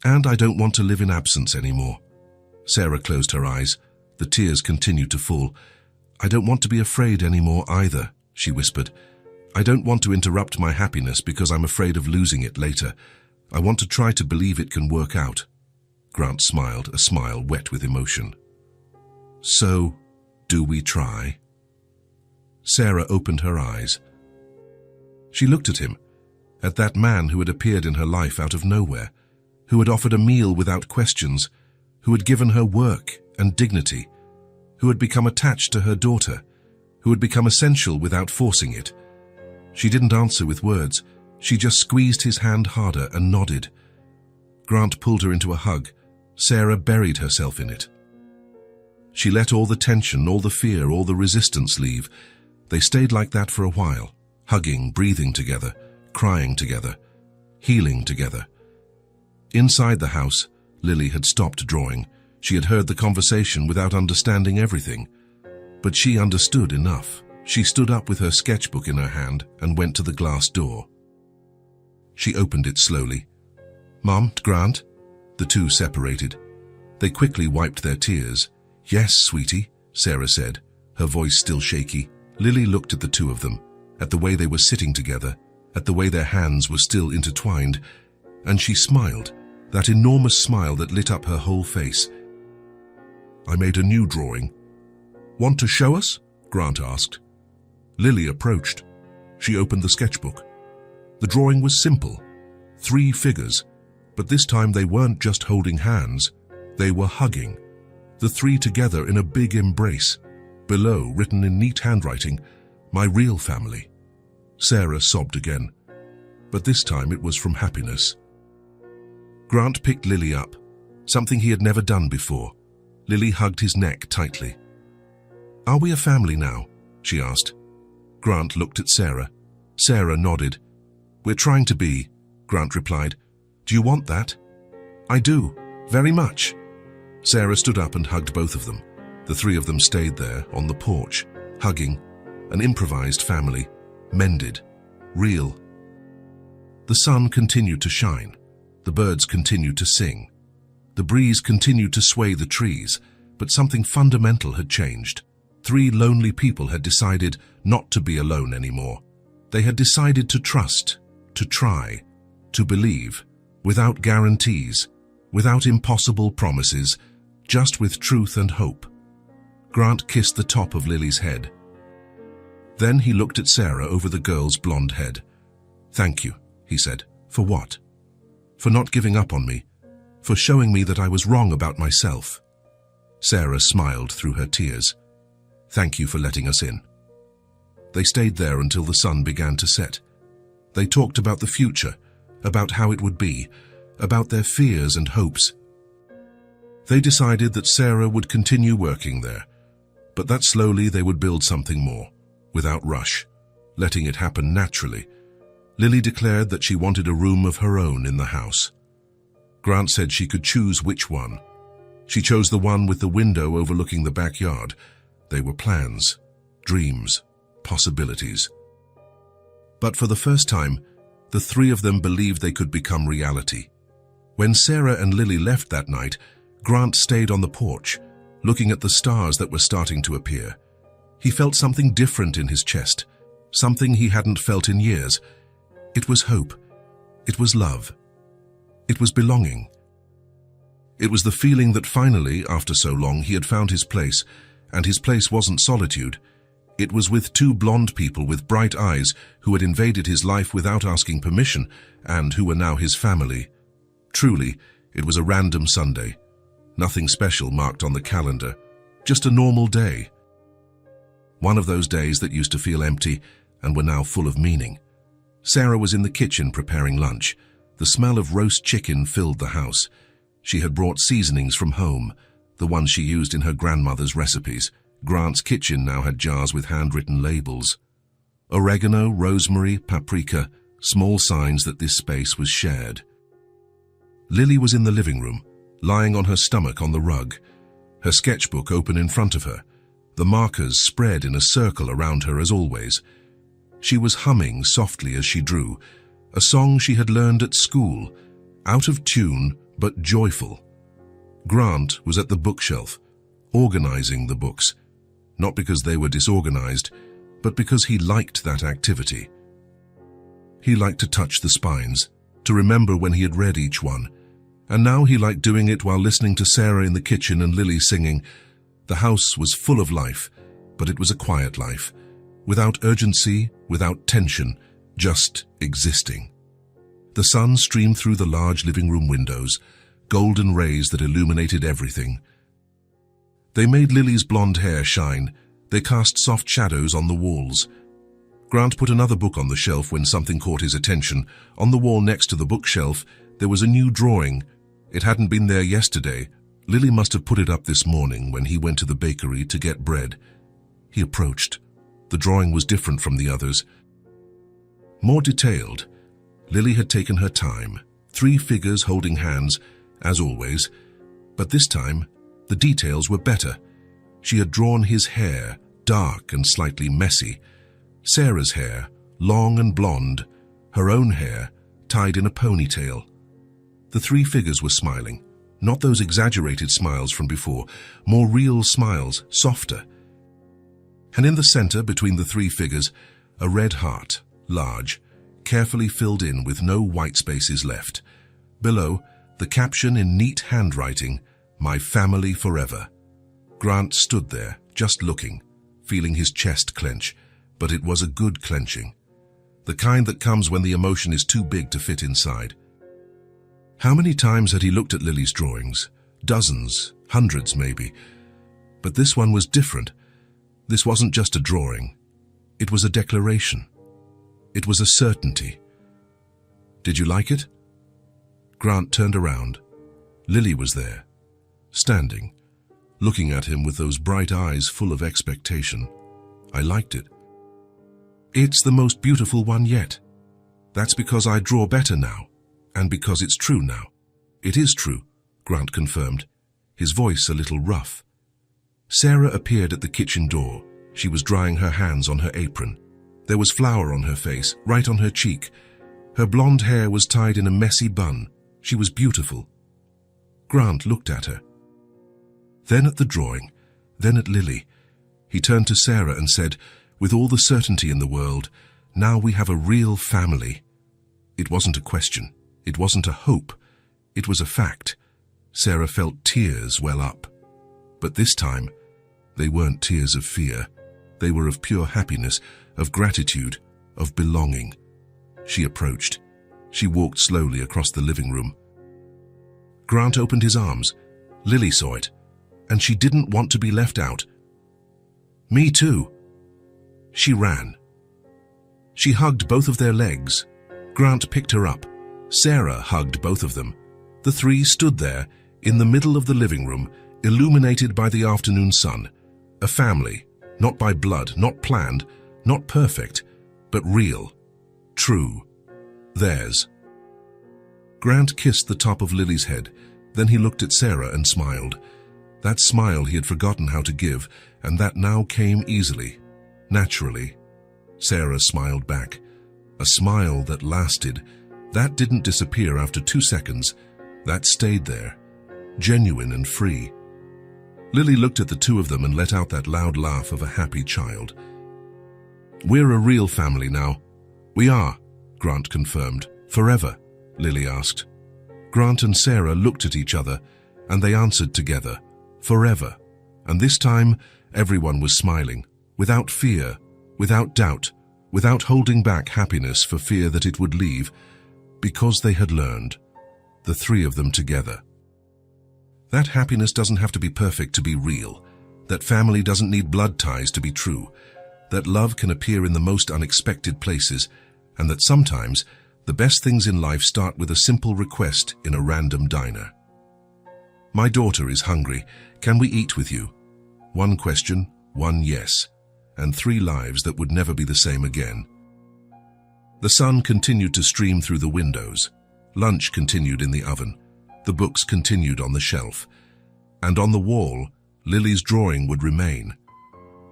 S1: And I don't want to live in absence anymore. Sarah closed her eyes. The tears continued to fall. I don't want to be afraid anymore either, she whispered. I don't want to interrupt my happiness because I'm afraid of losing it later. I want to try to believe it can work out. Grant smiled, a smile wet with emotion. So, do we try? Sarah opened her eyes. She looked at him, at that man who had appeared in her life out of nowhere, who had offered a meal without questions, who had given her work and dignity, who had become attached to her daughter, who had become essential without forcing it. She didn't answer with words. She just squeezed his hand harder and nodded. Grant pulled her into a hug. Sarah buried herself in it. She let all the tension, all the fear, all the resistance leave. They stayed like that for a while, hugging, breathing together, crying together, healing together. Inside the house, Lily had stopped drawing. She had heard the conversation without understanding everything. But she understood enough. She stood up with her sketchbook in her hand and went to the glass door. She opened it slowly. Mom, Grant? The two separated. They quickly wiped their tears. Yes, sweetie, Sarah said, her voice still shaky. Lily looked at the two of them, at the way they were sitting together, at the way their hands were still intertwined, and she smiled, that enormous smile that lit up her whole face. I made a new drawing. Want to show us? Grant asked. Lily approached. She opened the sketchbook. The drawing was simple, 3 figures, but this time they weren't just holding hands, they were hugging. The 3 together in a big embrace. Below, written in neat handwriting, my real family. Sarah sobbed again, but this time it was from happiness. Grant picked Lily up, something he had never done before. Lily hugged his neck tightly. Are we a family now? She asked. Grant looked at Sarah. Sarah nodded. We're trying to be, Grant replied. Do you want that? I do, very much. Sarah stood up and hugged both of them. The 3 of them stayed there, on the porch, hugging, an improvised family, mended, real. The sun continued to shine. The birds continued to sing. The breeze continued to sway the trees, but something fundamental had changed. 3 lonely people had decided not to be alone anymore. They had decided to trust, to try, to believe, without guarantees, without impossible promises, just with truth and hope. Grant kissed the top of Lily's head. Then he looked at Sarah over the girl's blonde head. "Thank you," he said. "For what?" "For not giving up on me. For showing me that I was wrong about myself." Sarah smiled through her tears. "Thank you for letting us in." They stayed there until the sun began to set. They talked about the future, about how it would be, about their fears and hopes. They decided that Sarah would continue working there, but that slowly they would build something more, without rush, letting it happen naturally. Lily declared that she wanted a room of her own in the house. Grant said she could choose which one. She chose the one with the window overlooking the backyard. They were plans, dreams, possibilities. But for the first time, the three of them believed they could become reality. When Sarah and Lily left that night, Grant stayed on the porch, looking at the stars that were starting to appear. He felt something different in his chest, something he hadn't felt in years. It was hope. It was love. It was belonging. It was the feeling that finally, after so long, he had found his place, and his place wasn't solitude. It was with two blonde people with bright eyes who had invaded his life without asking permission and who were now his family. Truly, it was a random Sunday. Nothing special marked on the calendar, just a normal day. One of those days that used to feel empty and were now full of meaning. Sarah was in the kitchen preparing lunch. The smell of roast chicken filled the house. She had brought seasonings from home, the ones she used in her grandmother's recipes. Grant's kitchen now had jars with handwritten labels. Oregano, rosemary, paprika, small signs that this space was shared. Lily was in the living room, lying on her stomach on the rug, her sketchbook open in front of her, the markers spread in a circle around her as always. She was humming softly as she drew, a song she had learned at school, out of tune but joyful. Grant was at the bookshelf, organizing the books, not because they were disorganized, but because he liked that activity. He liked to touch the spines, to remember when he had read each one, and now he liked doing it while listening to Sarah in the kitchen and Lily singing. The house was full of life, but it was a quiet life, without urgency, without tension, just existing. The sun streamed through the large living room windows, golden rays that illuminated everything. They made Lily's blonde hair shine. They cast soft shadows on the walls. Grant put another book on the shelf when something caught his attention. On the wall next to the bookshelf, there was a new drawing. It hadn't been there yesterday. Lily must have put it up this morning when he went to the bakery to get bread. He approached. The drawing was different from the others. More detailed. Lily had taken her time, 3 figures holding hands, as always, but this time, the details were better. She had drawn his hair, dark and slightly messy. Sarah's hair, long and blonde. Her own hair, tied in a ponytail. The 3 figures were smiling. Not those exaggerated smiles from before, more real smiles, softer. And in the center, between the 3 figures, a red heart, large, carefully filled in with no white spaces left. Below, the caption in neat handwriting, "My family forever." Grant stood there, just looking, feeling his chest clench, but it was a good clenching. The kind that comes when the emotion is too big to fit inside. How many times had he looked at Lily's drawings? Dozens, hundreds maybe. But this one was different. This wasn't just a drawing. It was a declaration. It was a certainty. "Did you like it?" Grant turned around. Lily was there, standing, looking at him with those bright eyes full of expectation. "I liked it." "It's the most beautiful one yet. That's because I draw better now, and because it's true now." "It is true," Grant confirmed, his voice a little rough. Sarah appeared at the kitchen door. She was drying her hands on her apron. There was flour on her face, right on her cheek. Her blonde hair was tied in a messy bun. She was beautiful. Grant looked at her. Then at the drawing, then at Lily. He turned to Sarah and said, with all the certainty in the world, "Now we have a real family." It wasn't a question. It wasn't a hope. It was a fact. Sarah felt tears well up. But this time, They weren't tears of fear. They were of pure happiness, of gratitude, of belonging. She approached. She walked slowly across the living room. Grant opened his arms. Lily saw it, and she didn't want to be left out. "Me too." She ran. She hugged both of their legs. Grant picked her up. Sarah hugged both of them. The three stood there, in the middle of the living room, illuminated by the afternoon sun. A family, not by blood, not planned, not perfect, but real, true, theirs. Grant kissed the top of Lily's head, then he looked at Sarah and smiled. That smile he had forgotten how to give, and that now came easily, naturally. Sarah smiled back. A smile that lasted. That didn't disappear after 2 seconds. That stayed there, genuine and free. Lily looked at the two of them and let out that loud laugh of a happy child. "We're a real family now." "We are," Grant confirmed. "Forever?" Lily asked. Grant and Sarah looked at each other, and they answered together, "Forever." And this time, everyone was smiling, without fear, without doubt, without holding back happiness for fear that it would leave, because they had learned, the three of them together. That happiness doesn't have to be perfect to be real, that family doesn't need blood ties to be true, that love can appear in the most unexpected places, and that sometimes the best things in life start with a simple request in a random diner. "My daughter is hungry. Can we eat with you?" One question, one yes, and 3 lives that would never be the same again. The sun continued to stream through the windows. Lunch continued in the oven. The books continued on the shelf. And on the wall, Lily's drawing would remain.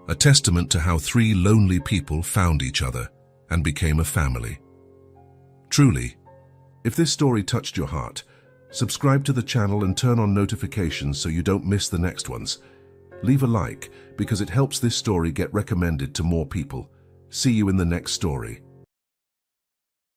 S1: A testament to how 3 lonely people found each other and became a family. Truly, if this story touched your heart, subscribe to the channel and turn on notifications so you don't miss the next ones. Leave a like because it helps this story get recommended to more people. See you in the next story.